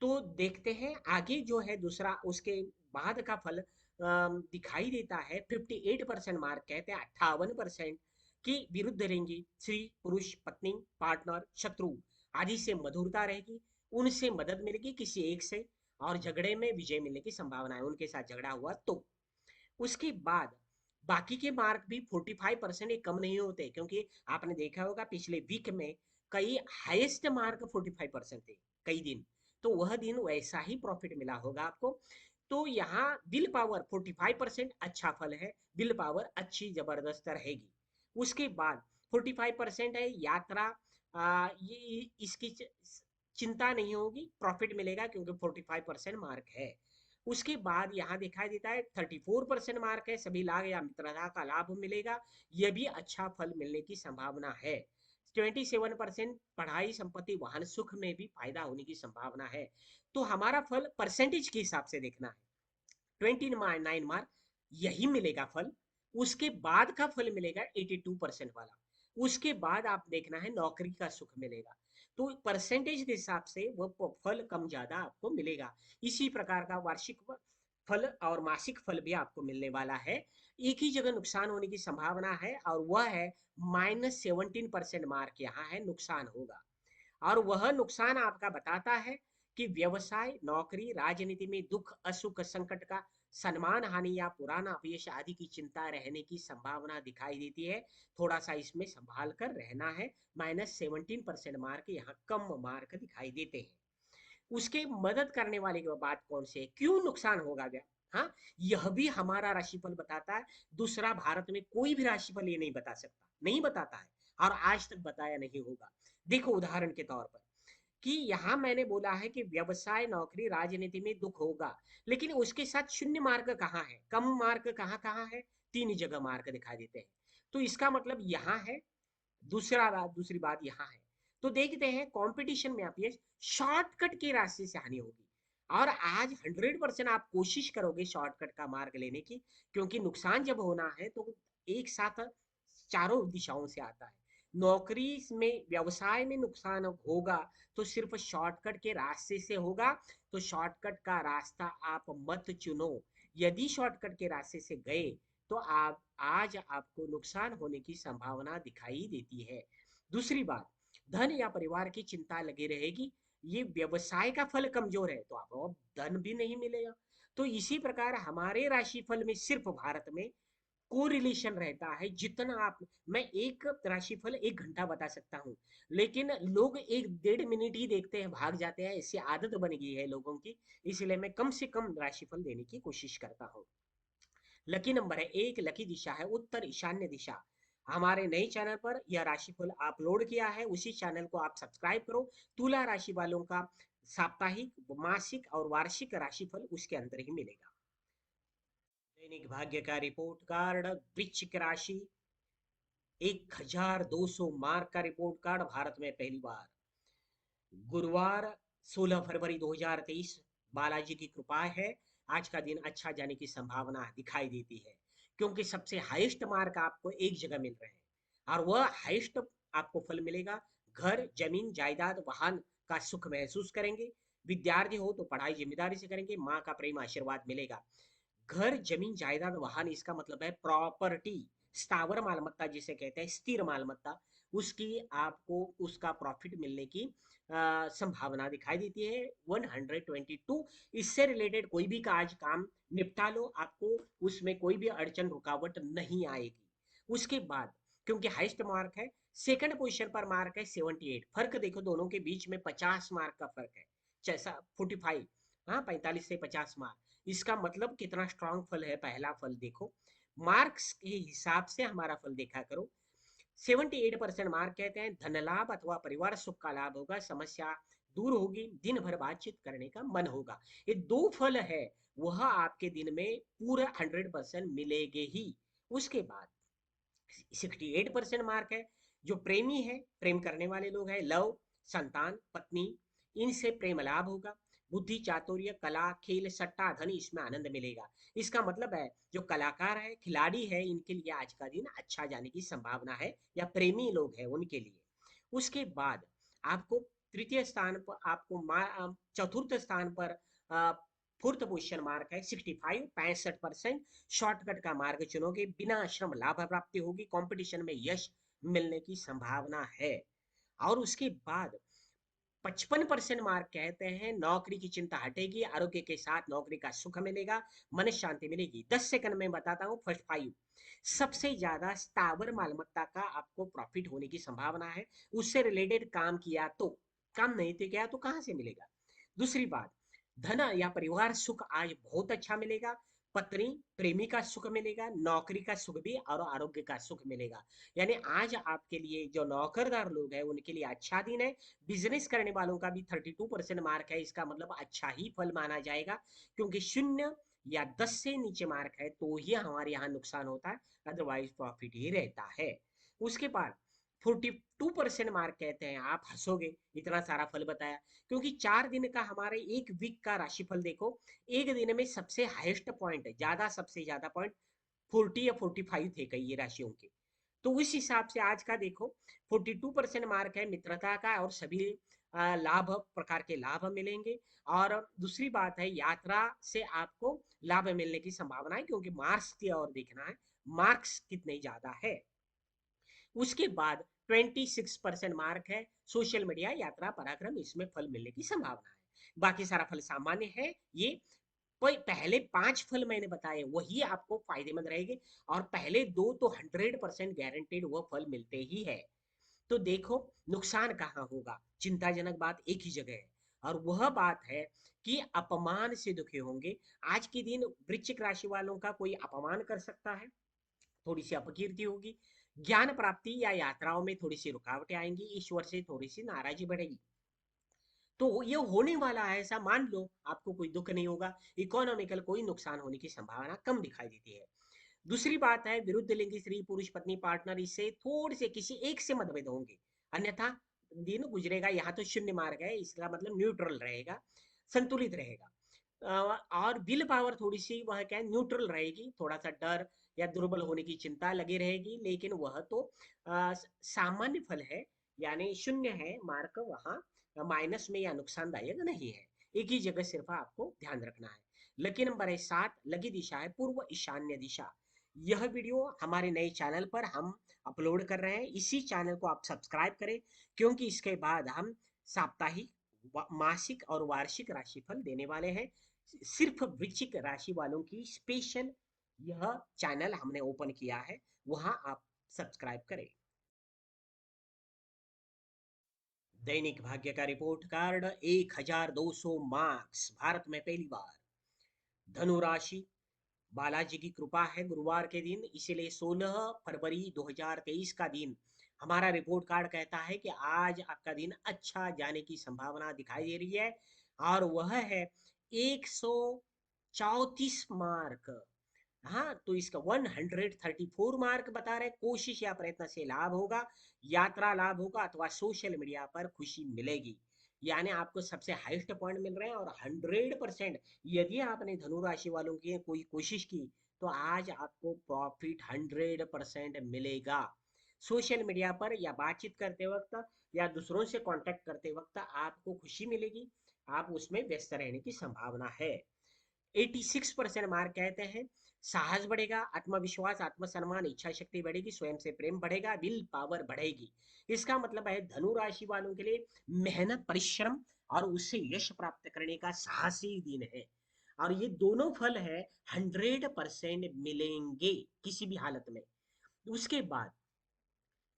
Speaker 1: तो देखते हैं आगे जो है दूसरा, उसके बाद का फल दिखाई देता है। 58% मार्क कहते हैं 58% की विरुद्ध रहेंगी स्त्री, पुरुष, पत्नी, पार्टनर, शत्रु आदि से मधुरता रहेगी, उनसे मदद मिलेगी किसी एक से, और झगड़े में विजय मिलने की संभावना है उनके साथ झगड़ा हुआ तो। उसके बाद बाकी के मार्क भी 45% कम नहीं होते, क्योंकि आपने देखा होगा पिछले वीक में कई हाईएस्ट मार्क 45% थे कई दिन, तो वह दिन वैसा ही प्रॉफिट मिला होगा आपको। तो यहाँ विल पावर 45% अच्छा फल है, विल पावर अच्छी जबरदस्त रहेगी। उसके बाद 45% है यात्रा, ये इसकी चिंता नहीं होगी, प्रॉफिट मिलेगा क्योंकि 45% मार्क है। उसके बाद यहाँ दिखाई देता है 34% मार्क है, सभी लाभ या मित्रता का लाभ मिलेगा, यह भी अच्छा फल मिलने की संभावना है। 27% पढ़ाई, संपत्ति, वाहन, सुख में भी फायदा होने की संभावना है। तो हमारा फल परसेंटेज के हिसाब से देखना है, 29 मार्क यही मिलेगा फल। उसके बाद का फल मिलेगा 82% वाला। उसके बाद आप देखना है नौकरी का सुख मिलेगा। तो परसेंटेज के हिसाब से वो फल कम ज्यादा आपको मिलेगा। इसी प्रकार का वार्षिक फल और मासिक फल भी आपको मिलने वाला है। एक ही जगह नुकसान होने की संभावना है, और वह है -17% मार्क यहाँ है, नुकसान होगा। और वह नुकसान आपका बताता है कि व्यवसाय, नौकरी, राजनीति में दुख, असुख, संकट का, सम्मान हानि या पुराना अपयश आदि की चिंता रहने की संभावना दिखाई देती है। थोड़ा सा इसमें संभाल कर रहना है। -17% मार्क यहाँ कम मार्क दिखाई देते हैं। उसके मदद करने वाले की बात कौन से है, क्यों नुकसान होगा क्या? हाँ, यह भी हमारा राशिफल बताता है। दूसरा भारत में कोई भी राशिफल ये नहीं बता सकता, नहीं बताता है, और आज तक बताया नहीं होगा। देखो उदाहरण के तौर पर कि यहाँ मैंने बोला है कि व्यवसाय, नौकरी, राजनीति में दुख होगा, लेकिन उसके साथ शून्य मार्क कहाँ है, कम मार्क कहाँ कहाँ है, तीन जगह मार्क दिखाई देते हैं। तो इसका मतलब यहाँ है। दूसरी बात यहाँ है। तो देखते हैं कंपटीशन में आप ये शॉर्टकट के रास्ते से हानि होगी, और आज 100% आप कोशिश करोगे शॉर्टकट का मार्ग लेने की, क्योंकि नुकसान जब होना है तो एक साथ चारों दिशाओं से आता है। नौकरी में, व्यवसाय में नुकसान होगा तो सिर्फ शॉर्टकट के रास्ते से होगा। तो शॉर्टकट का रास्ता आप मत चुनो। यदि शॉर्टकट के रास्ते से गए तो आप आज आपको नुकसान होने की संभावना दिखाई देती है। दूसरी बात, धन या परिवार की चिंता लगी रहेगी। ये व्यवसाय का फल कमजोर है तो आपको धन भी नहीं मिलेगा। तो इसी प्रकार हमारे राशिफल में सिर्फ भारत में कोरिलेशन रहता है। जितना आप, मैं एक राशिफल 1 घंटा बता सकता हूँ, लेकिन लोग 1 डेढ़ मिनट ही देखते हैं, भाग जाते हैं, इससे आदत बन गई है लोगों की। इसलिए मैं कम से कम राशिफल देने की कोशिश करता हूँ। लकी नंबर है एक, लकी दिशा है उत्तर ईशान्य दिशा। हमारे नए चैनल पर यह राशिफल अपलोड किया है, उसी चैनल को आप सब्सक्राइब करो। तुला राशि वालों का साप्ताहिक, मासिक और वार्षिक राशिफल उसके अंदर ही मिलेगा। दैनिक भाग्य का रिपोर्ट कार्ड, वृश्चिक राशि, 1200 मार्क का रिपोर्ट कार्ड, भारत में पहली बार। गुरुवार 16 फरवरी 2023, बालाजी की कृपा है, आज का दिन अच्छा जाने की संभावना दिखाई देती है, क्योंकि सबसे हाईएस्ट मार्क आपको एक जगह मिल रहे हैं, और वह हाईएस्ट आपको फल मिलेगा। घर, जमीन, जायदाद, वाहन का सुख महसूस करेंगे। विद्यार्थी हो तो पढ़ाई जिम्मेदारी से करेंगे, माँ का प्रेम आशीर्वाद मिलेगा। घर, जमीन, जायदाद, वाहन, इसका मतलब है प्रॉपर्टी, स्थावर मालमत्ता जिसे कहते हैं, स्थिर मालमत्ता, उसकी आपको उसका प्रॉफिट मिलने की संभावना दिखाई देती है। 122, इससे रिलेटेड कोई भी आज काम निपटा लो, आपको उसमें कोई भी अड़चन रुकावट नहीं आएगी। उसके बाद क्योंकि हाईएस्ट मार्क है, सेकंड पोजीशन पर मार्क है 78। फर्क देखो दोनों के बीच में 50 मार्क का फर्क है, जैसा 45, हाँ 45 से 50 मार्क। इसका मतलब कितना स्ट्रांग फल है, पहला फल देखो, मार्क्स के हिसाब से हमारा फल देखा करो। 78% मार्क कहते हैं धन लाभ अथवा परिवार सुख का लाभ होगा, समस्या दूर होगी, दिन भर बातचीत करने का मन होगा। ये दो फल है, वह आपके दिन में पूरा 100% मिलेंगे ही। उसके बाद 68% मार्क है, जो प्रेमी है, प्रेम करने वाले लोग हैं, लव, संतान, पत्नी, इनसे प्रेम लाभ होगा। बुद्धि, चातुर्य, कला, खेल, सट्टा, धन, इसमें आनंद मिलेगा। इसका मतलब है जो कलाकार है, खिलाड़ी है, इनके लिए आज का दिन अच्छा जाने की संभावना है, या प्रेमी लोग हैं उनके लिए। उसके बाद आपको तृतीय स्थान पर, आपको चतुर्थ स्थान पर फोर्थ पोजिशन मार्क है 65, 65%। शॉर्टकट का मार्ग चुनोगे, बिना श्रम लाभ प्राप्ति होगी, कंपटीशन में यश मिलने की संभावना है। और उसके बाद 55% मार्क कहते हैं नौकरी की चिंता हटेगी, आरोग्य के साथ नौकरी का सुख मिलेगा, मन शांति मिलेगी। 10 सेकंड में बताता हूँ। फर्स्ट 5, सबसे ज्यादा स्थावर मालमत्ता का आपको प्रॉफिट होने की संभावना है, उससे रिलेटेड काम किया तो, काम नहीं तो किया तो कहां से मिलेगा। दूसरी बात, धन या परिवार सुख आज बहुत अच्छा मिलेगा, पत्नी प्रेमी का सुख मिलेगा, नौकरी का सुख भी और आरोग्य का सुख मिलेगा। यानी आज आपके लिए जो नौकरदार लोग हैं उनके लिए अच्छा दिन है। बिजनेस करने वालों का भी 32% मार्क है, इसका मतलब अच्छा ही फल माना जाएगा, क्योंकि 0 या 10 से नीचे मार्क है तो ही हमारे यहाँ नुकसान होता है, अदरवाइज प्रॉफिट ही रहता है। उसके बाद 42% मार्क कहते हैं, आप हंसोगे इतना सारा फल बताया, क्योंकि 4 दिन का हमारे एक वीक का राशिफल देखो, एक दिन में सबसे हाईएस्ट पॉइंट, ज्यादा सबसे ज्यादा पॉइंट 40 या 45 थे कई ये राशियों के। तो उस हिसाब से आज का देखो 42% मार्क है मित्रता का, और सभी लाभ, प्रकार के लाभ मिलेंगे। और दूसरी बात है, यात्रा से आपको लाभ मिलने की संभावना है, क्योंकि मार्क्स की ओर देखना है, मार्क्स कितने ज्यादा है। उसके बाद 26% मार्क है सोशल मीडिया, यात्रा, पराक्रम, इसमें फल मिलने की संभावना है। बाकी सारा फल सामान्य है। ये पहले 5 फल मैंने बताए वही आपको फायदेमंद रहेंगे, और पहले 2 तो 100% गारंटेड वह फल मिलते ही है। तो देखो नुकसान कहाँ होगा, चिंताजनक बात एक ही जगह है, और वह बात है कि अपमान से दुखी होंगे। आज के दिन वृश्चिक राशि वालों का कोई अपमान कर सकता है, थोड़ी सी अपकीर्ति होगी, ज्ञान प्राप्ति या यात्राओं में थोड़ी सी रुकावटें आएंगी, ईश्वर से थोड़ी सी नाराजगी बढ़ेगी। तो ये होने वाला है, ऐसा मान लो, आपको कोई दुख नहीं होगा, इकोनॉमिकल कोई नुकसान होने की संभावना कम दिखाई देती है। दूसरी बात है, विरुद्ध लिंगी स्त्री पुरुष पत्नी पार्टनर, इससे थोड़े से किसी एक से मतभेद होंगे, अन्यथा दिन गुजरेगा। यहाँ तो 0 मार्ग है, इसका मतलब न्यूट्रल रहेगा, संतुलित रहेगा। और विल पावर थोड़ी सी वह क्या है, न्यूट्रल रहेगी, थोड़ा सा डर या दुर्बल होने की चिंता लगी रहेगी, लेकिन वह तो सामान्य फल है, यानी 0 है मार्क, वहाँ माइनस में या नुकसानदायक नहीं है। एक ही जगह सिर्फ आपको ध्यान रखना है। लकी नंबर 7, लगी दिशा है पूर्व ईशान्य दिशा। यह वीडियो हमारे नए चैनल पर हम अपलोड कर रहे हैं, इसी चैनल को आप सब्सक्राइब करें, क्योंकि इसके बाद हम साप्ताहिक, मासिक और वार्षिक राशिफल देने वाले हैं। सिर्फ वृश्चिक राशि वालों की स्पेशल यह चैनल हमने ओपन किया है, वहां आप सब्सक्राइब करें। दैनिक भाग्य का रिपोर्ट कार्ड, 1200 मार्क्स, भारत में पहली बार। धनु राशि, बालाजी की कृपा है गुरुवार के दिन, इसीलिए 16 फरवरी 2023 का दिन हमारा रिपोर्ट कार्ड कहता है कि आज आपका दिन अच्छा जाने की संभावना दिखाई दे रही है, और वह है 134 मार्क। हाँ, तो इसका 134 मार्क बता रहे, कोशिश या प्रयत्न से लाभ होगा, यात्रा लाभ होगा, अथवा सोशल मीडिया पर खुशी मिलेगी। यानी आपको सबसे हाईएस्ट पॉइंट मिल रहे हैं, और 100%, यदि आपने धनु राशि वालों की कोई कोशिश की तो आज आपको प्रॉफिट 100% मिलेगा। सोशल मीडिया पर या बातचीत करते वक्त या दूसरों से कांटेक्ट करते वक्त आपको खुशी मिलेगी, आप उसमें व्यस्त रहने की संभावना है। 86% मार्क कहते हैं साहस बढ़ेगा, आत्मविश्वास, आत्मसम्मान, इच्छा शक्ति बढ़ेगी, स्वयं से प्रेम बढ़ेगा, विल पावर बढ़ेगी। इसका मतलब है धनु राशि वालों के लिए मेहनत, परिश्रम और उससे यश प्राप्त करने का साहसी दिन है, और ये दोनों फल है 100% मिलेंगे किसी भी हालत में। उसके बाद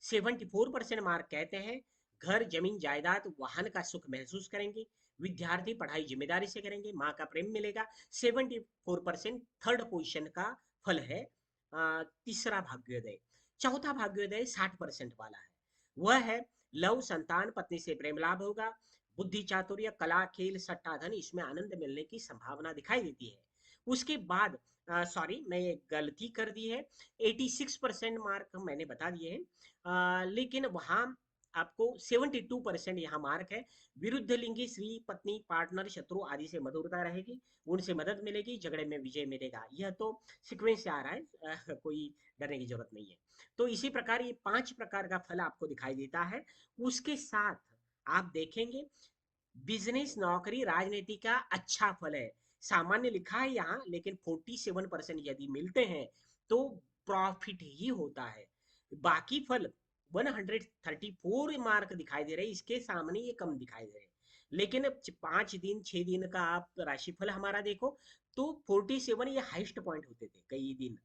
Speaker 1: 74% मार्क कहते हैं घर, जमीन, जायदाद, वाहन का सुख महसूस करेंगे, विद्यार्थी पढ़ाई जिम्मेदारी से करेंगे, माँ का प्रेम मिलेगा। 74% थर्ड पोजीशन का फल है। तीसरा भाग्योदय, चौथा भाग्योदय 60% वाला है, वह है लव, संतान, पत्नी से प्रेम लाभ होगा, बुद्धि चातुर्य कला खेल सट्टा धन इसमें आनंद मिलने की संभावना दिखाई देती है। उसके बाद सॉरी मैं ये गलती कर दी है, 86% मार्क मैंने बता दिए हैं, लेकिन वहाँ आपको 72% यहाँ मार्क है। विरुद्ध लिंगी स्त्री पत्नी पार्टनर शत्रु आदि से मधुरता रहेगी, उनसे मदद मिलेगी, झगड़े में विजय मिलेगा। यह तो सीक्वेंस से आ रहा है, कोई डरने की जरूरत नहीं है। तो इसी प्रकार ये 5 प्रकार का फल आपको दिखाई देता है। उसके साथ आप देखेंगे बिजनेस नौकरी राजनीति का अच्छा फल है। सामान्य लिखा है यहाँ, लेकिन 47% यदि मिलते हैं तो प्रॉफिट ही होता है। बाकी फल 134 मार्क दिखाई दे रहे हैं, इसके सामने ये कम दिखाई दे रहे हैं। लेकिन 5 दिन 6 दिन का आप राशिफल हमारा देखो तो 47 ये हाईएस्ट पॉइंट होते थे कई दिन।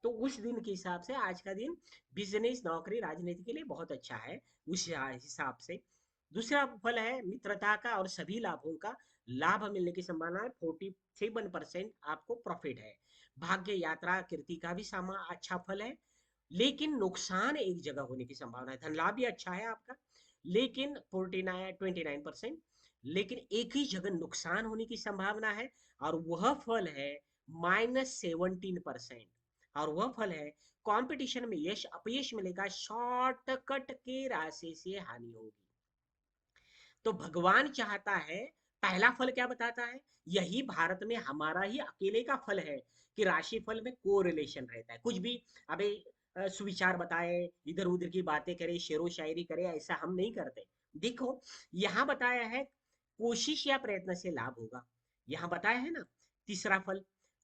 Speaker 1: तो उस दिन के हिसाब से आज का दिन बिजनेस नौकरी राजनीति के लिए बहुत अच्छा है उस हिसाब से। दूसरा फल है मित्रता का और सभी लाभों का लाभ मिलने की संभावना है, 47% आपको प्रॉफिट है। भाग्य यात्रा कीर्ति का भी सामा अच्छा फल है, लेकिन नुकसान एक जगह होने की संभावना है। धन लाभ भी अच्छा है आपका, लेकिन 29 लेकिन एक ही जगह नुकसान होने की संभावना है, और वह फल है -17%। और वह फल है कंपटीशन में यश अपयश मिलेगा, शॉर्टकट के रास्ते से हानि होगी। तो भगवान चाहता है, पहला फल क्या बताता है, यही भारत में हमारा ही अकेले का फल है कि राशि फल में कोरिलेशन रहता है। कुछ भी अबे सुविचार बताए, इधर उधर की बातें करे, शेरो शायरी करे, ऐसा हम नहीं करते। देखो यहाँ बताया है कोशिश या प्रयत्न से लाभ होगा, यहाँ बताया है ना तीसरा फल।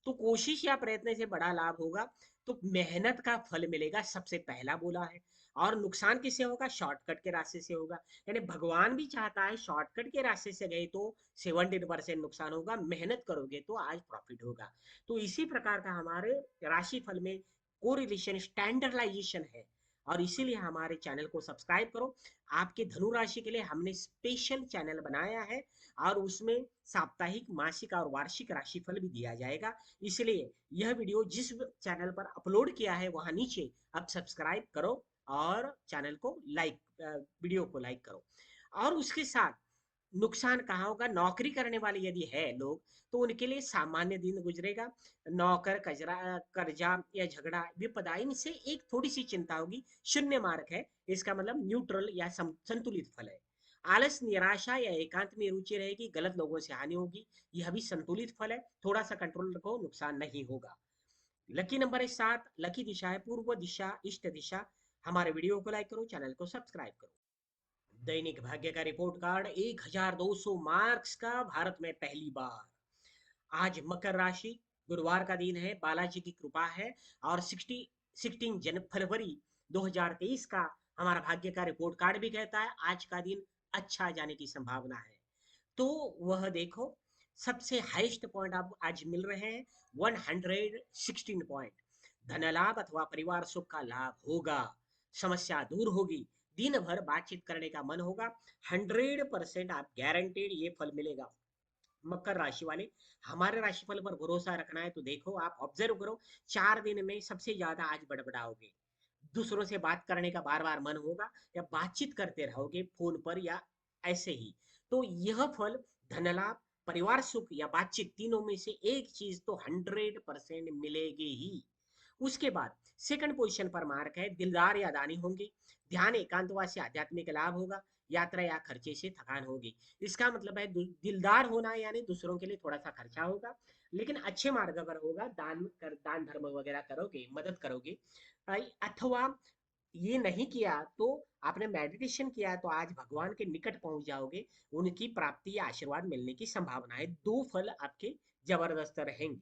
Speaker 1: तो कोशिश या प्रयत्न से बड़ा लाभ होगा, तो मेहनत का फल मिलेगा सबसे पहला बोला है। और नुकसान किससे होगा, शॉर्टकट के रास्ते से होगा। यानी भगवान भी चाहता है शॉर्टकट के रास्ते से गए तो 70% नुकसान होगा, मेहनत करोगे तो आज प्रॉफिट होगा। तो इसी प्रकार का हमारे राशि फल में कोरिलेशन स्टैंडर्डाइजेशन है, और इसीलिए हमारे चैनल को सब्सक्राइब करो। आपके धनु राशि के लिए हमने स्पेशल चैनल बनाया है, और उसमें साप्ताहिक मासिक और वार्षिक राशिफल भी दिया जाएगा। इसलिए यह वीडियो जिस चैनल पर अपलोड किया है वहां नीचे आप सब्सक्राइब करो, और चैनल को लाइक, वीडियो को लाइक करो। और उसके साथ नुकसान कहाँ होगा, नौकरी करने वाले यदि है लोग तो उनके लिए सामान्य दिन गुजरेगा। नौकर कजरा कर्जा या झगड़ा विपदा इनसे एक थोड़ी सी चिंता होगी, 0 मार्क है, इसका मतलब न्यूट्रल या संतुलित फल है। आलस निराशा या एकांत में रुचि रहेगी, गलत लोगों से हानि होगी, यह भी संतुलित फल है, थोड़ा सा कंट्रोल रखो, नुकसान नहीं होगा। लकी नंबर है 7, लकी दिशा है पूर्व दिशा इष्ट दिशा। हमारे वीडियो को लाइक करो, चैनल को सब्सक्राइब करो। दैनिक भाग्य का रिपोर्ट कार्ड 1200 मार्क्स का, भारत में पहली बार। आज मकर राशि, गुरुवार का दिन है, बालाजी की कृपा है। और 16 फरवरी 2023 का हमारा भाग्य का रिपोर्ट कार्ड भी कहता है आज का दिन अच्छा जाने की संभावना है। तो वह देखो सबसे हाईएस्ट पॉइंट आप आज मिल रहे हैं, 116 पॉइंट। धन लाभ अथवा परिवार सुख का लाभ होगा, समस्या दूर होगी, दिन भर बातचीत करने का मन होगा। 100% आप गारंटेड ये फल मिलेगा। मकर राशि वाले, हमारे राशिफल पर भरोसा रखना है तो देखो आप ऑब्जर्व करो, 4 दिन में सबसे ज्यादा आज बड़बड़ाओगे, दूसरों से बात करने का बार बार मन होगा, या बातचीत करते रहोगे फोन पर या ऐसे ही। तो यह फल धन लाभ परिवार सुख या बातचीत तीनों में से एक चीज तो 100% मिलेगी ही। उसके बाद सेकंड पोजीशन पर मार्क है दिलदार या दानी होंगे, ध्यान एकांतवास से आध्यात्मिक लाभ होगा, यात्रा या खर्चे से थकान होगी। इसका मतलब है दिलदार होना यानी दूसरों के लिए थोड़ा सा खर्चा होगा, लेकिन अच्छे मार्ग पर होगा, दान धर्म वगैरह करोगे, मदद करोगे। अथवा ये नहीं किया तो आपने मेडिटेशन किया तो आज भगवान के निकट पहुंच जाओगे, उनकी प्राप्ति या आशीर्वाद मिलने की संभावना है। 2 फल आपके जबरदस्त रहेंगे।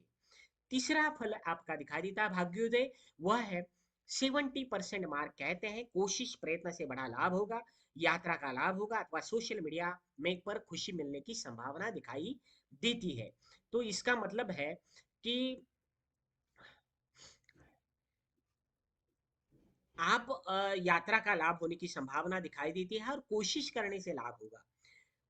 Speaker 1: तीसरा फल आपका दिखाई देता है भाग्योदय, वह है 70% मार्क कहते हैं कोशिश प्रयत्न से बड़ा लाभ होगा, यात्रा का लाभ होगा, अथवा सोशल मीडिया में पर खुशी मिलने की संभावना दिखाई देती है। तो इसका मतलब है कि आप यात्रा का लाभ होने की संभावना दिखाई देती है, और कोशिश करने से लाभ होगा।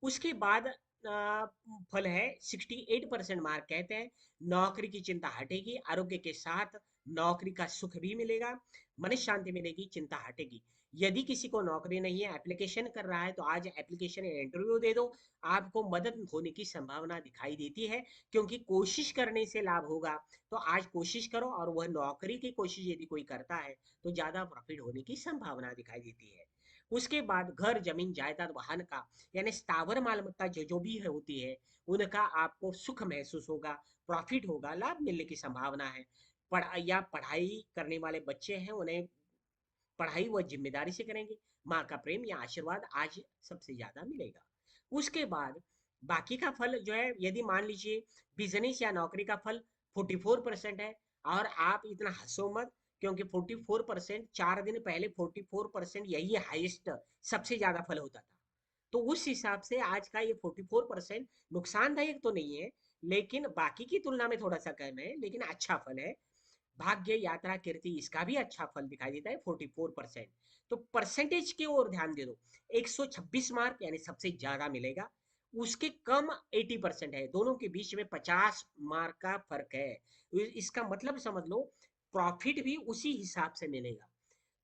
Speaker 1: उसके बाद फल है 68% मार्क कहते हैं नौकरी की चिंता हटेगी, आरोग्य के साथ नौकरी का सुख भी मिलेगा, मन शांति मिलेगी, चिंता हटेगी। यदि किसी को नौकरी नहीं है, एप्लीकेशन कर रहा है, तो आज एप्लीकेशन या इंटरव्यू दे दो, आपको मदद होने की संभावना दिखाई देती है, क्योंकि कोशिश करने से लाभ होगा। तो आज कोशिश करो, और वह नौकरी की कोशिश यदि कोई करता है तो ज्यादा प्रॉफिट होने की संभावना दिखाई देती है। उसके बाद घर, जमीन, जायदाद, वाहन का, यानी स्थावर मालमत्ता जो भी है होती है, उनका आपको सुख महसूस होगा, प्रॉफिट होगा, लाभ मिलने की संभावना है। पढ़ाई करने वाले बच्चे हैं, उन्हें पढ़ाई वह जिम्मेदारी से करेंगे, माँ का प्रेम या आशीर्वाद आज सबसे ज्यादा मिलेगा। उसके बाद बाकी का फल जो है, यदि मान लीजिए बिजनेस या नौकरी का फल 44% है, और आप इतना हंसो मत, क्योंकि 44%, 4 दिन पहले 44% यही हाईएस्ट, सबसे ज्यादा फल होता था। तो उस हिसाब से आज का ये 44% नुकसानदायक तो नहीं है, लेकिन बाकी की तुलना में थोड़ा सा कम है, लेकिन अच्छा फल है। भाग्य, यात्रा, कीर्ति, इसका भी अच्छा फल दिखाई देता है 44%। तो परसेंटेज की ओर ध्यान दे दो, 126 मार्क यानी सबसे ज्यादा मिलेगा, उसके कम 80% है, दोनों के बीच में 50 मार्क का फर्क है। इसका मतलब समझ लो, प्रॉफिट भी उसी हिसाब से मिलेगा।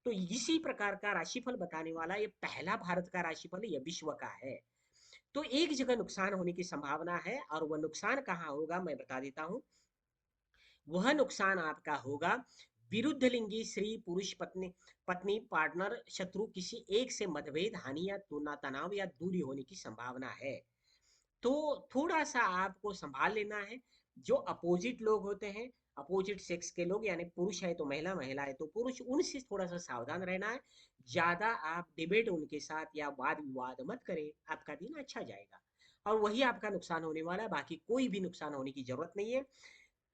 Speaker 1: तो इसी प्रकार का राशिफल बताने वाला ये पहला भारत का राशिफल, ये विश्व का है। तो एक जगह नुकसान होने की संभावना है, और वह नुकसान कहाँ होगा मैं बता देता हूँ। वह नुकसान आपका होगा विरुद्ध लिंगी स्त्री, पुरुष, पत्नी, पार्टनर, शत्रु, किसी एक से मतभेद, हानि या तुलना, तनाव या दूरी होने की संभावना है। तो थोड़ा सा आपको संभाल लेना है। जो अपोजिट लोग होते हैं, अपोजिट सेक्स के लोग, यानी पुरुष है तो महिला, महिला है तो पुरुष, उनसे थोड़ा सा सावधान रहना है। ज्यादा आप डिबेट उनके साथ या वाद विवाद मत करें, आपका दिन अच्छा जाएगा। और वही आपका नुकसान होने वाला है, बाकी कोई भी नुकसान होने की जरूरत नहीं है।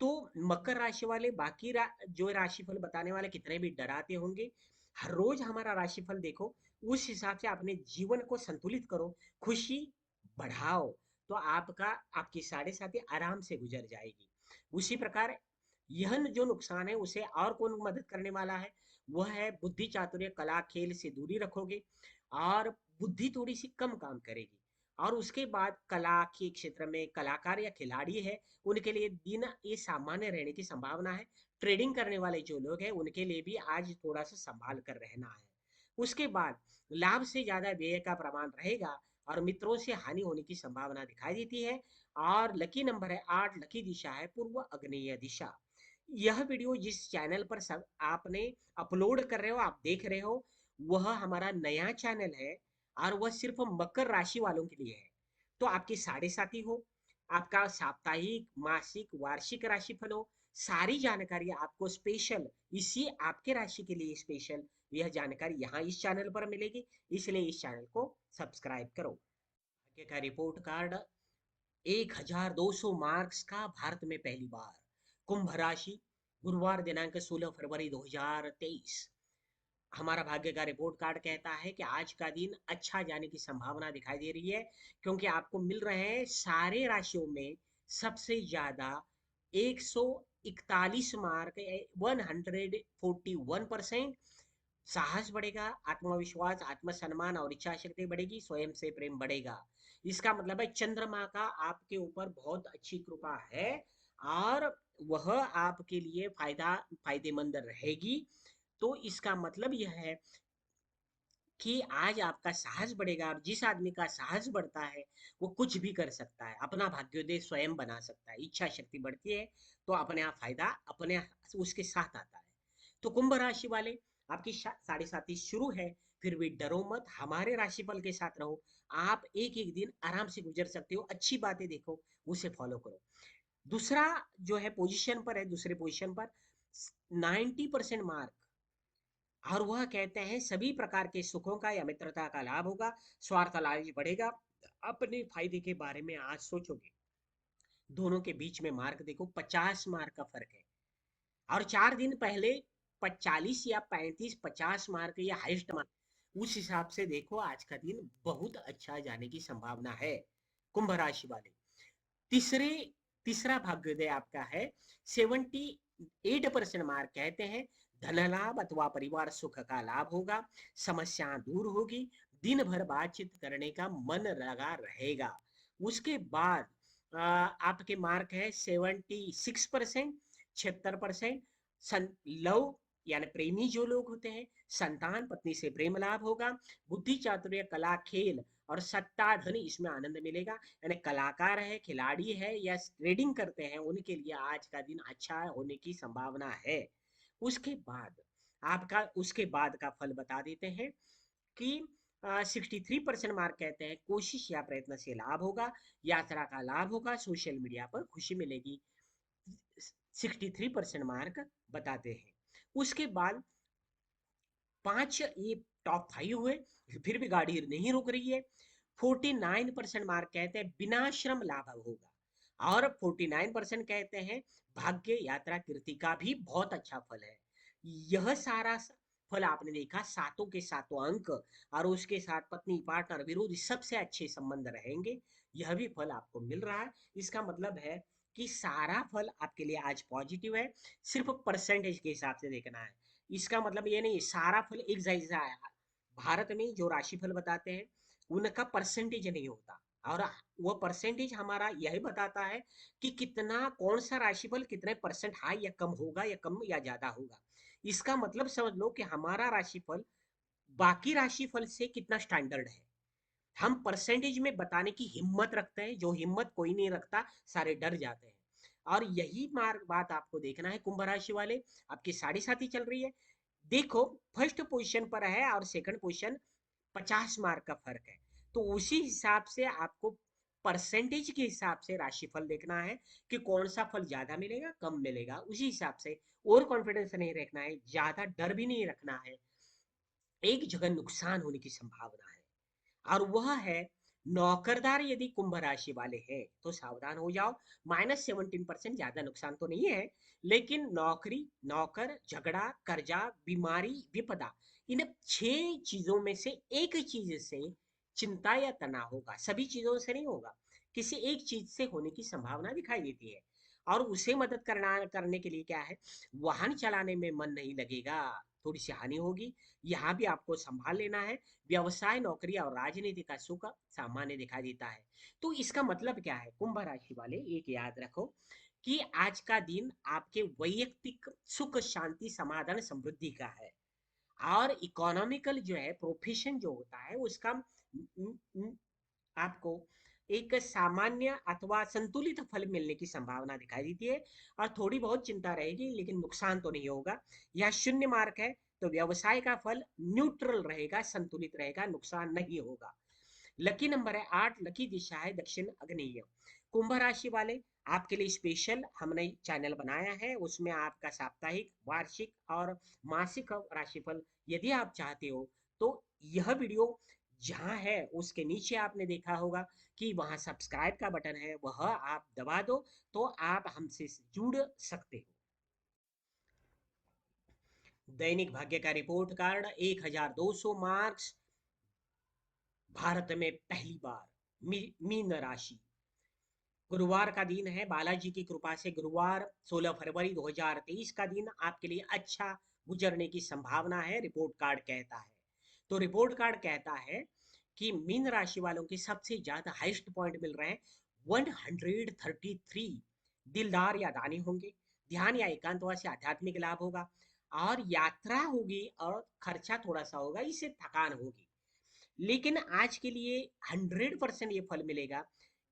Speaker 1: तो मकर राशि वाले, बाकी जो राशिफल बताने वाले कितने भी डराते होंगे, हर रोज हमारा राशिफल देखो, उस हिसाब से अपने जीवन को संतुलित करो, खुशी बढ़ाओ, तो आपका, आपकी 7.5 आराम से गुजर जाएगी। उसी प्रकार यह जो नुकसान है उसे और कौन मदद करने वाला है, वह है बुद्धि, चातुर्य, कला, खेल से दूरी रखोगे, और बुद्धि थोड़ी सी कम काम करेगी। और उसके बाद कला के क्षेत्र में कलाकार या खिलाड़ी है, उनके लिए दिन ये सामान्य रहने की संभावना है। ट्रेडिंग करने वाले जो लोग हैं उनके लिए भी आज थोड़ा सा संभाल कर रहना है। उसके बाद लाभ से ज्यादा व्यय का प्रमाण रहेगा, और मित्रों से हानि होने की संभावना दिखाई देती है। और लकी नंबर है 8, लकी दिशा है पूर्व अग्नेय दिशा। यह वीडियो जिस चैनल पर सब आपने अपलोड कर रहे हो, आप देख रहे हो, वह हमारा नया चैनल है, और वह सिर्फ मकर राशि वालों के लिए है। तो आपकी 7.5 हो, आपका साप्ताहिक, मासिक, वार्षिक राशिफल हो, सारी जानकारी आपको स्पेशल, इसी आपके राशि के लिए स्पेशल यह जानकारी यहाँ इस चैनल पर मिलेगी। इसलिए इस चैनल को सब्सक्राइब करो। भाग्य का रिपोर्ट कार्ड, 1200 मार्क्स का, भारत में पहली बार, कुंभ राशि, गुरुवार दिनांक 16 फरवरी 2023। हमारा भाग्य का रिपोर्ट कार्ड कहता है कि आज का दिन अच्छा जाने की संभावना दिखाई दे रही है, क्योंकि आपको मिल रहे हैं सारे राशियों में सबसे ज्यादा 141 मार्क, 141%। साहस बढ़ेगा, आत्मविश्वास, आत्मसम्मान और इच्छा शक्ति बढ़ेगी, स्वयं से प्रेम बढ़ेगा। इसका मतलब है चंद्रमा का आपके ऊपर बहुत अच्छी कृपा है, और वह आपके लिए फायदेमंद रहेगी। तो इसका मतलब यह है कि आज आपका साहस बढ़ेगा, और जिस आदमी का साहस बढ़ता है वो कुछ भी कर सकता है, अपना भाग्योदय स्वयं बना सकता है। इच्छा शक्ति बढ़ती है तो अपने आप फायदा अपने उसके साथ आता है। तो कुंभ राशि वाले, आपकी 7.5 शुरू है, फिर भी डरो मत, हमारे राशिफल के साथ रहो। आप एक एक दिन आराम से गुजर सकते हो, अच्छी बातें देखो, उसे फॉलो करो। दूसरा जो है पोजीशन पर है, दूसरे पोजीशन पर 90% मार्क, और वह कहते हैं सभी प्रकार के सुखों का या मित्रता का लाभ होगा, स्वार्थ लालच बढ़ेगा, अपने फायदे के बारे में आज सोचोगे। दोनों के बीच में मार्क देखो, 50 मार्क का फर्क है। और 4 दिन पहले 40 या 35, 50 मार्क या हाईएस्ट मार्क, उस हिसाब से देखो आज का दिन बहुत अच्छा जाने की संभावना है। कुंभ राशि वाले, तीसरे तीसरा भाग्योदय आपका है, 78% मार्क कहते हैं धन लाभ अथवा परिवार सुख का लाभ होगा, समस्या दूर होगी, दिन भर बातचीत करने का मन लगा रहेगा। उसके बाद आपके मार्क है 76%, 76%। लव यानी प्रेमी जो लोग होते हैं, संतान पत्नी से प्रेम लाभ होगा, बुद्धि चातुर्य कला खेल और सत्ता धन इसमें आनंद मिलेगा। यानी कलाकार है, खिलाड़ी है या ट्रेडिंग करते हैं, उनके लिए आज का दिन अच्छा होने की संभावना है। उसके बाद का फल बता देते हैं कि 63% मार्क कहते हैं कोशिश या प्रयत्न से लाभ होगा, यात्रा का लाभ होगा, सोशल मीडिया पर खुशी मिलेगी। 63% मार्क बताते हैं। उसके बाद 5 ये टॉप 5 हुए, फिर भी गाड़ी नहीं रुक रही है। 49% मार्क कहते हैं बिना श्रम लाभ होगा, और 49% कहते हैं भाग्य यात्रा कीर्ति का भी बहुत अच्छा फल है। यह सारा फल आपने देखा, सातों के सातों अंक, और उसके साथ पत्नी पार्टनर विरोधी सबसे अच्छे संबंध रहेंगे, यह भी फल आपको मिल रहा है। इसका मतलब है कि सारा फल आपके लिए आज पॉजिटिव है, सिर्फ परसेंटेज के हिसाब से देखना है। इसका मतलब ये नहीं सारा फल एक जैसा है। भारत में जो राशिफल बताते हैं उनका परसेंटेज नहीं होता, और वो परसेंटेज हमारा यही बताता है कि कितना कौन सा राशिफल कितने परसेंट हाई या कम होगा, या कम या ज्यादा होगा। इसका मतलब समझ लो कि हमारा राशिफल बाकी राशिफल से कितना स्टैंडर्ड है। हम परसेंटेज में बताने की हिम्मत रखते हैं, जो हिम्मत कोई नहीं रखता, सारे डर जाते हैं। और यही मार्ग बात आपको देखना है कुंभ राशि वाले, आपकी साढ़े साथी चल रही है। देखो, फर्स्ट पोजीशन पर है और सेकंड पोजीशन 50 मार्क का फर्क है, तो उसी हिसाब से आपको परसेंटेज के हिसाब से राशिफल देखना है कि कौन सा फल ज्यादा मिलेगा कम मिलेगा, उसी हिसाब से। और कॉन्फिडेंस नहीं रखना है, ज्यादा डर भी नहीं रखना है। एक जगह नुकसान होने की संभावना है, और वह है नौकरदार यदि कुंभ राशि वाले हैं तो सावधान हो जाओ। -17% ज्यादा नुकसान तो नहीं है, लेकिन नौकरी, नौकर, झगड़ा, कर्जा, बीमारी, विपदा, इन 6 चीजों में से एक चीज से चिंता या तनाव होगा, सभी चीजों से नहीं होगा, किसी एक चीज से होने की संभावना दिखाई देती है। और उसे मदद करने के लिए क्या है, वाहन चलाने में मन नहीं लगेगा, थोड़ी सी हानि होगी, यहाँ भी आपको संभाल लेना है। व्यवसाय, नौकरी और राजनीति का सुख सामान्य दिखाई देता है। तो इसका मतलब क्या है कुंभ राशि वाले, एक याद रखो कि आज का दिन आपके वैयक्तिक सुख शांति समाधान समृद्धि का है, और इकोनॉमिकल जो है प्रोफेशन जो होता है उसका आपको एक सामान्य अथवा संतुलित फल मिलने की संभावना दिखाई देती है। और थोड़ी बहुत चिंता रहेगी, लेकिन नुकसान तो नहीं होगा। यह 0 मार्क है, तो व्यवसाय का फल न्यूट्रल रहेगा, संतुलित रहेगा, नुकसान नहीं होगा। लकी नंबर है 8, लकी दिशा है दक्षिण अग्नेय। कुंभ राशि वाले, आपके लिए स्पेशल हमने चैनल बनाया है, उसमें आपका साप्ताहिक, वार्षिक और मासिक राशिफल यदि आप चाहते हो तो यह वीडियो जहाँ है उसके नीचे आपने देखा होगा कि वहाँ सब्सक्राइब का बटन है, वह आप दबा दो तो आप हमसे जुड़ सकते हो। दैनिक भाग्य का रिपोर्ट कार्ड, 1200 मार्क्स। भारत में पहली बार मीन राशि, गुरुवार का दिन है, बालाजी की कृपा से गुरुवार 16 फरवरी 2023 का दिन आपके लिए अच्छा गुजरने की संभावना है, रिपोर्ट कार्ड कहता है। तो रिपोर्ट कार्ड कहता है कि मीन राशि वालों के सबसे ज्यादा हाईएस्ट पॉइंट मिल रहे हैं 133। दिलदार या दानी होंगे, ध्यान या एकांतवास से आध्यात्मिक लाभ होगा, और यात्रा होगी और खर्चा थोड़ा सा होगा, इससे थकान होगी। लेकिन आज के लिए 100% ये फल मिलेगा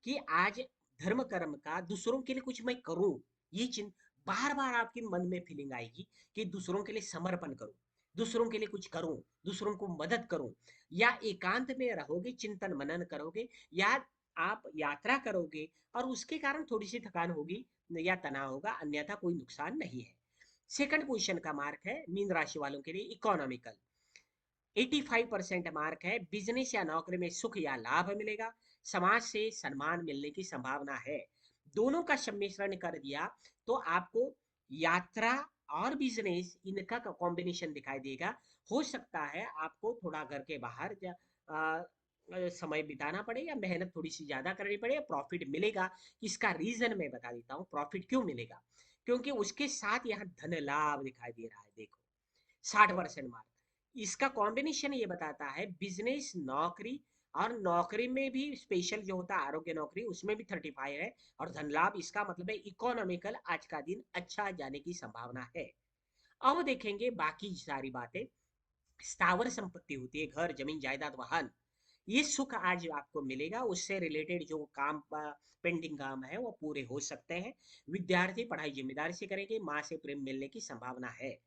Speaker 1: कि आज धर्म कर्म का दूसरों के लिए कुछ मैं करूं, ये चिंत बार बार आपके मन में फीलिंग आएगी कि दूसरों के लिए समर्पण करूं, दूसरों के लिए कुछ करूं, दूसरों को मदद करूं। या एकांत में रहोगे, चिंतन मनन करोगे, या आप यात्रा करोगे और उसके कारण थोड़ी सी थकान होगी या तनाव होगा, अन्यथा कोई नुकसान नहीं है। सेकंड पोजीशन का मार्क है मीन राशि वालों के लिए इकोनॉमिकल, 85% मार्क है, बिजनेस या नौकरी में सुख या लाभ मिलेगा, समाज से सम्मान मिलने की संभावना है। दोनों का सम्मिश्रण कर दिया तो आपको यात्रा और बिजनेस इनका कॉम्बिनेशन दिखाई देगा। हो सकता है आपको थोड़ा घर के बाहर समय बिताना पड़े या मेहनत थोड़ी सी ज्यादा करनी पड़े, प्रॉफिट मिलेगा। इसका रीजन मैं बता देता हूँ प्रॉफिट क्यों मिलेगा, क्योंकि उसके साथ यहाँ धन लाभ दिखाई दे रहा है। देखो, 60% मार्क, इसका कॉम्बिनेशन ये बताता है बिजनेस, नौकरी और नौकरी में भी स्पेशल जो होता है आरोग्य नौकरी उसमें भी 35 है। और धन लाभ इसका मतलब है इकोनॉमिकल आज का दिन अच्छा जाने की संभावना है। अब देखेंगे बाकी सारी बातें। स्थावर संपत्ति होती है, घर जमीन जायदाद वाहन, ये सुख आज आपको मिलेगा। उससे रिलेटेड जो काम पेंडिंग काम है वो पूरे हो सकते हैं। विद्यार्थी पढ़ाई जिम्मेदारी से करेंगे, माँ से प्रेम मिलने की संभावना है।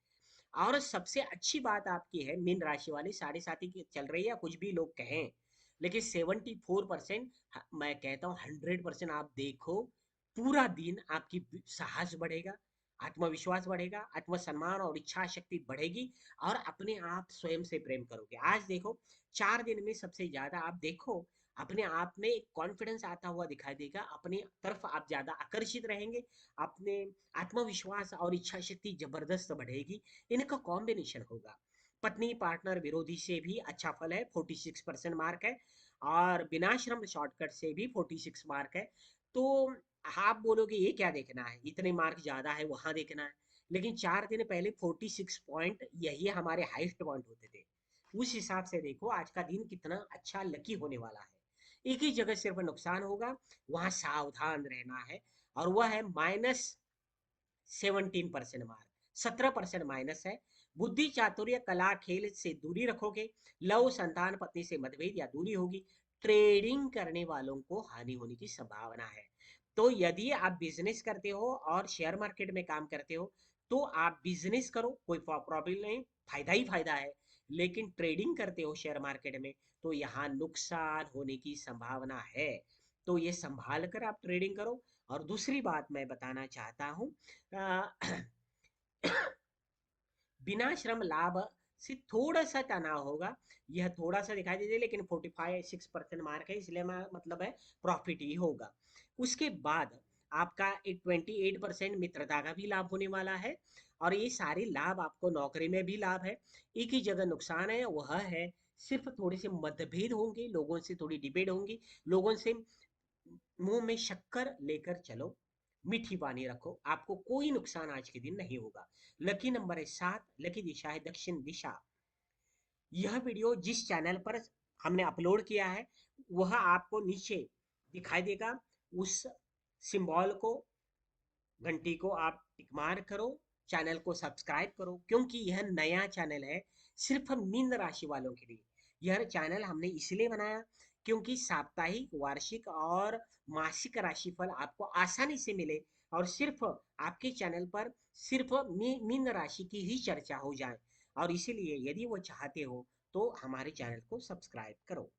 Speaker 1: और सबसे अच्छी बात आपकी है मीन राशि वाली, साढ़े साथी की चल रही है कुछ भी लोग कहें, लेकिन 74%, मैं कहता हूँ 100% आप देखो, पूरा दिन आपकी साहस बढ़ेगा, आत्मविश्वास बढ़ेगा, आत्मसम्मान और इच्छा शक्ति बढ़ेगी, और अपने आप स्वयं से प्रेम करोगे। आज देखो 4 दिन में सबसे ज्यादा आप देखो अपने आप में एक कॉन्फिडेंस आता हुआ दिखाई देगा, अपने तरफ आप ज्यादा आकर्षित रहेंगे, अपने आत्मविश्वास और इच्छा शक्ति जबरदस्त बढ़ेगी। इनका कॉम्बिनेशन होगा। पत्नी पार्टनर विरोधी से भी अच्छा फल है, 46% मार्क है। और बिनाश्रम शॉर्टकट से भी 46 मार्क है। तो आप बोलोगे ये क्या देखना है, इतने मार्क ज्यादा है वहां देखना है, लेकिन 4 दिन पहले 46 पॉइंट यही हमारे हाईएस्ट पॉइंट होते थे। उस हिसाब से देखो आज का दिन कितना अच्छा लकी होने वाला है। एक ही जगह सिर्फ नुकसान होगा, वहां सावधान रहना है, और वह है -17% मार्क, 17% माइनस है। बुद्धि चातुर्य कला खेल से दूरी रखोगे, लव संतान पत्नी से मतभेद या दूरी होगी। ट्रेडिंग करने वालों को हानि होने की संभावना है। तो यदि आप बिजनेस करते हो और शेयर मार्केट में काम करते हो तो आप बिजनेस करो, कोई प्रॉब्लम नहीं, फायदा ही फायदा है। लेकिन ट्रेडिंग करते हो शेयर मार्केट में तो यहाँ नुकसान होने की संभावना है। तो ये संभाल कर आप ट्रेडिंग करो। और दूसरी बात मैं बताना चाहता हूँ, बिना श्रम लाभ से थोड़ा सा तनाव होगा। यह थोड़ा सा दिखाई देते लेकिन 45-6% मार्क है, इसलिए मतलब है प्रॉफिट ही होगा। उसके बाद आपका एक 28% मित्रता का भी लाभ होने वाला है। और ये सारे लाभ आपको नौकरी में भी लाभ है। एक ही जगह नुकसान है, वह है सिर्फ थोड़े से मतभेद होंगे, लोगों से थोड़ी डिबेट होंगी, लोगों से मुंह में शक्कर लेकर चलो, मीठी पानी रखो, आपको कोई नुकसान आज के दिन नहीं होगा। लकी नंबर है 7, लकी दिशा है दक्षिण दिशा। यह वीडियो जिस चैनल पर हमने अपलोड किया है वह आपको नीचे दिखाई देगा। उस सिंबल को, घंटी को आप टिक मार करो, चैनल को सब्सक्राइब करो, क्योंकि यह नया चैनल है सिर्फ मीन राशि वालों के लिए। यह चैनल हमने इसलिए बनाया क्योंकि साप्ताहिक, वार्षिक और मासिक राशिफल आपको आसानी से मिले, और सिर्फ आपके चैनल पर सिर्फ मीन राशि की ही चर्चा हो जाए। और इसीलिए यदि वो चाहते हो तो हमारे चैनल को सब्सक्राइब करो।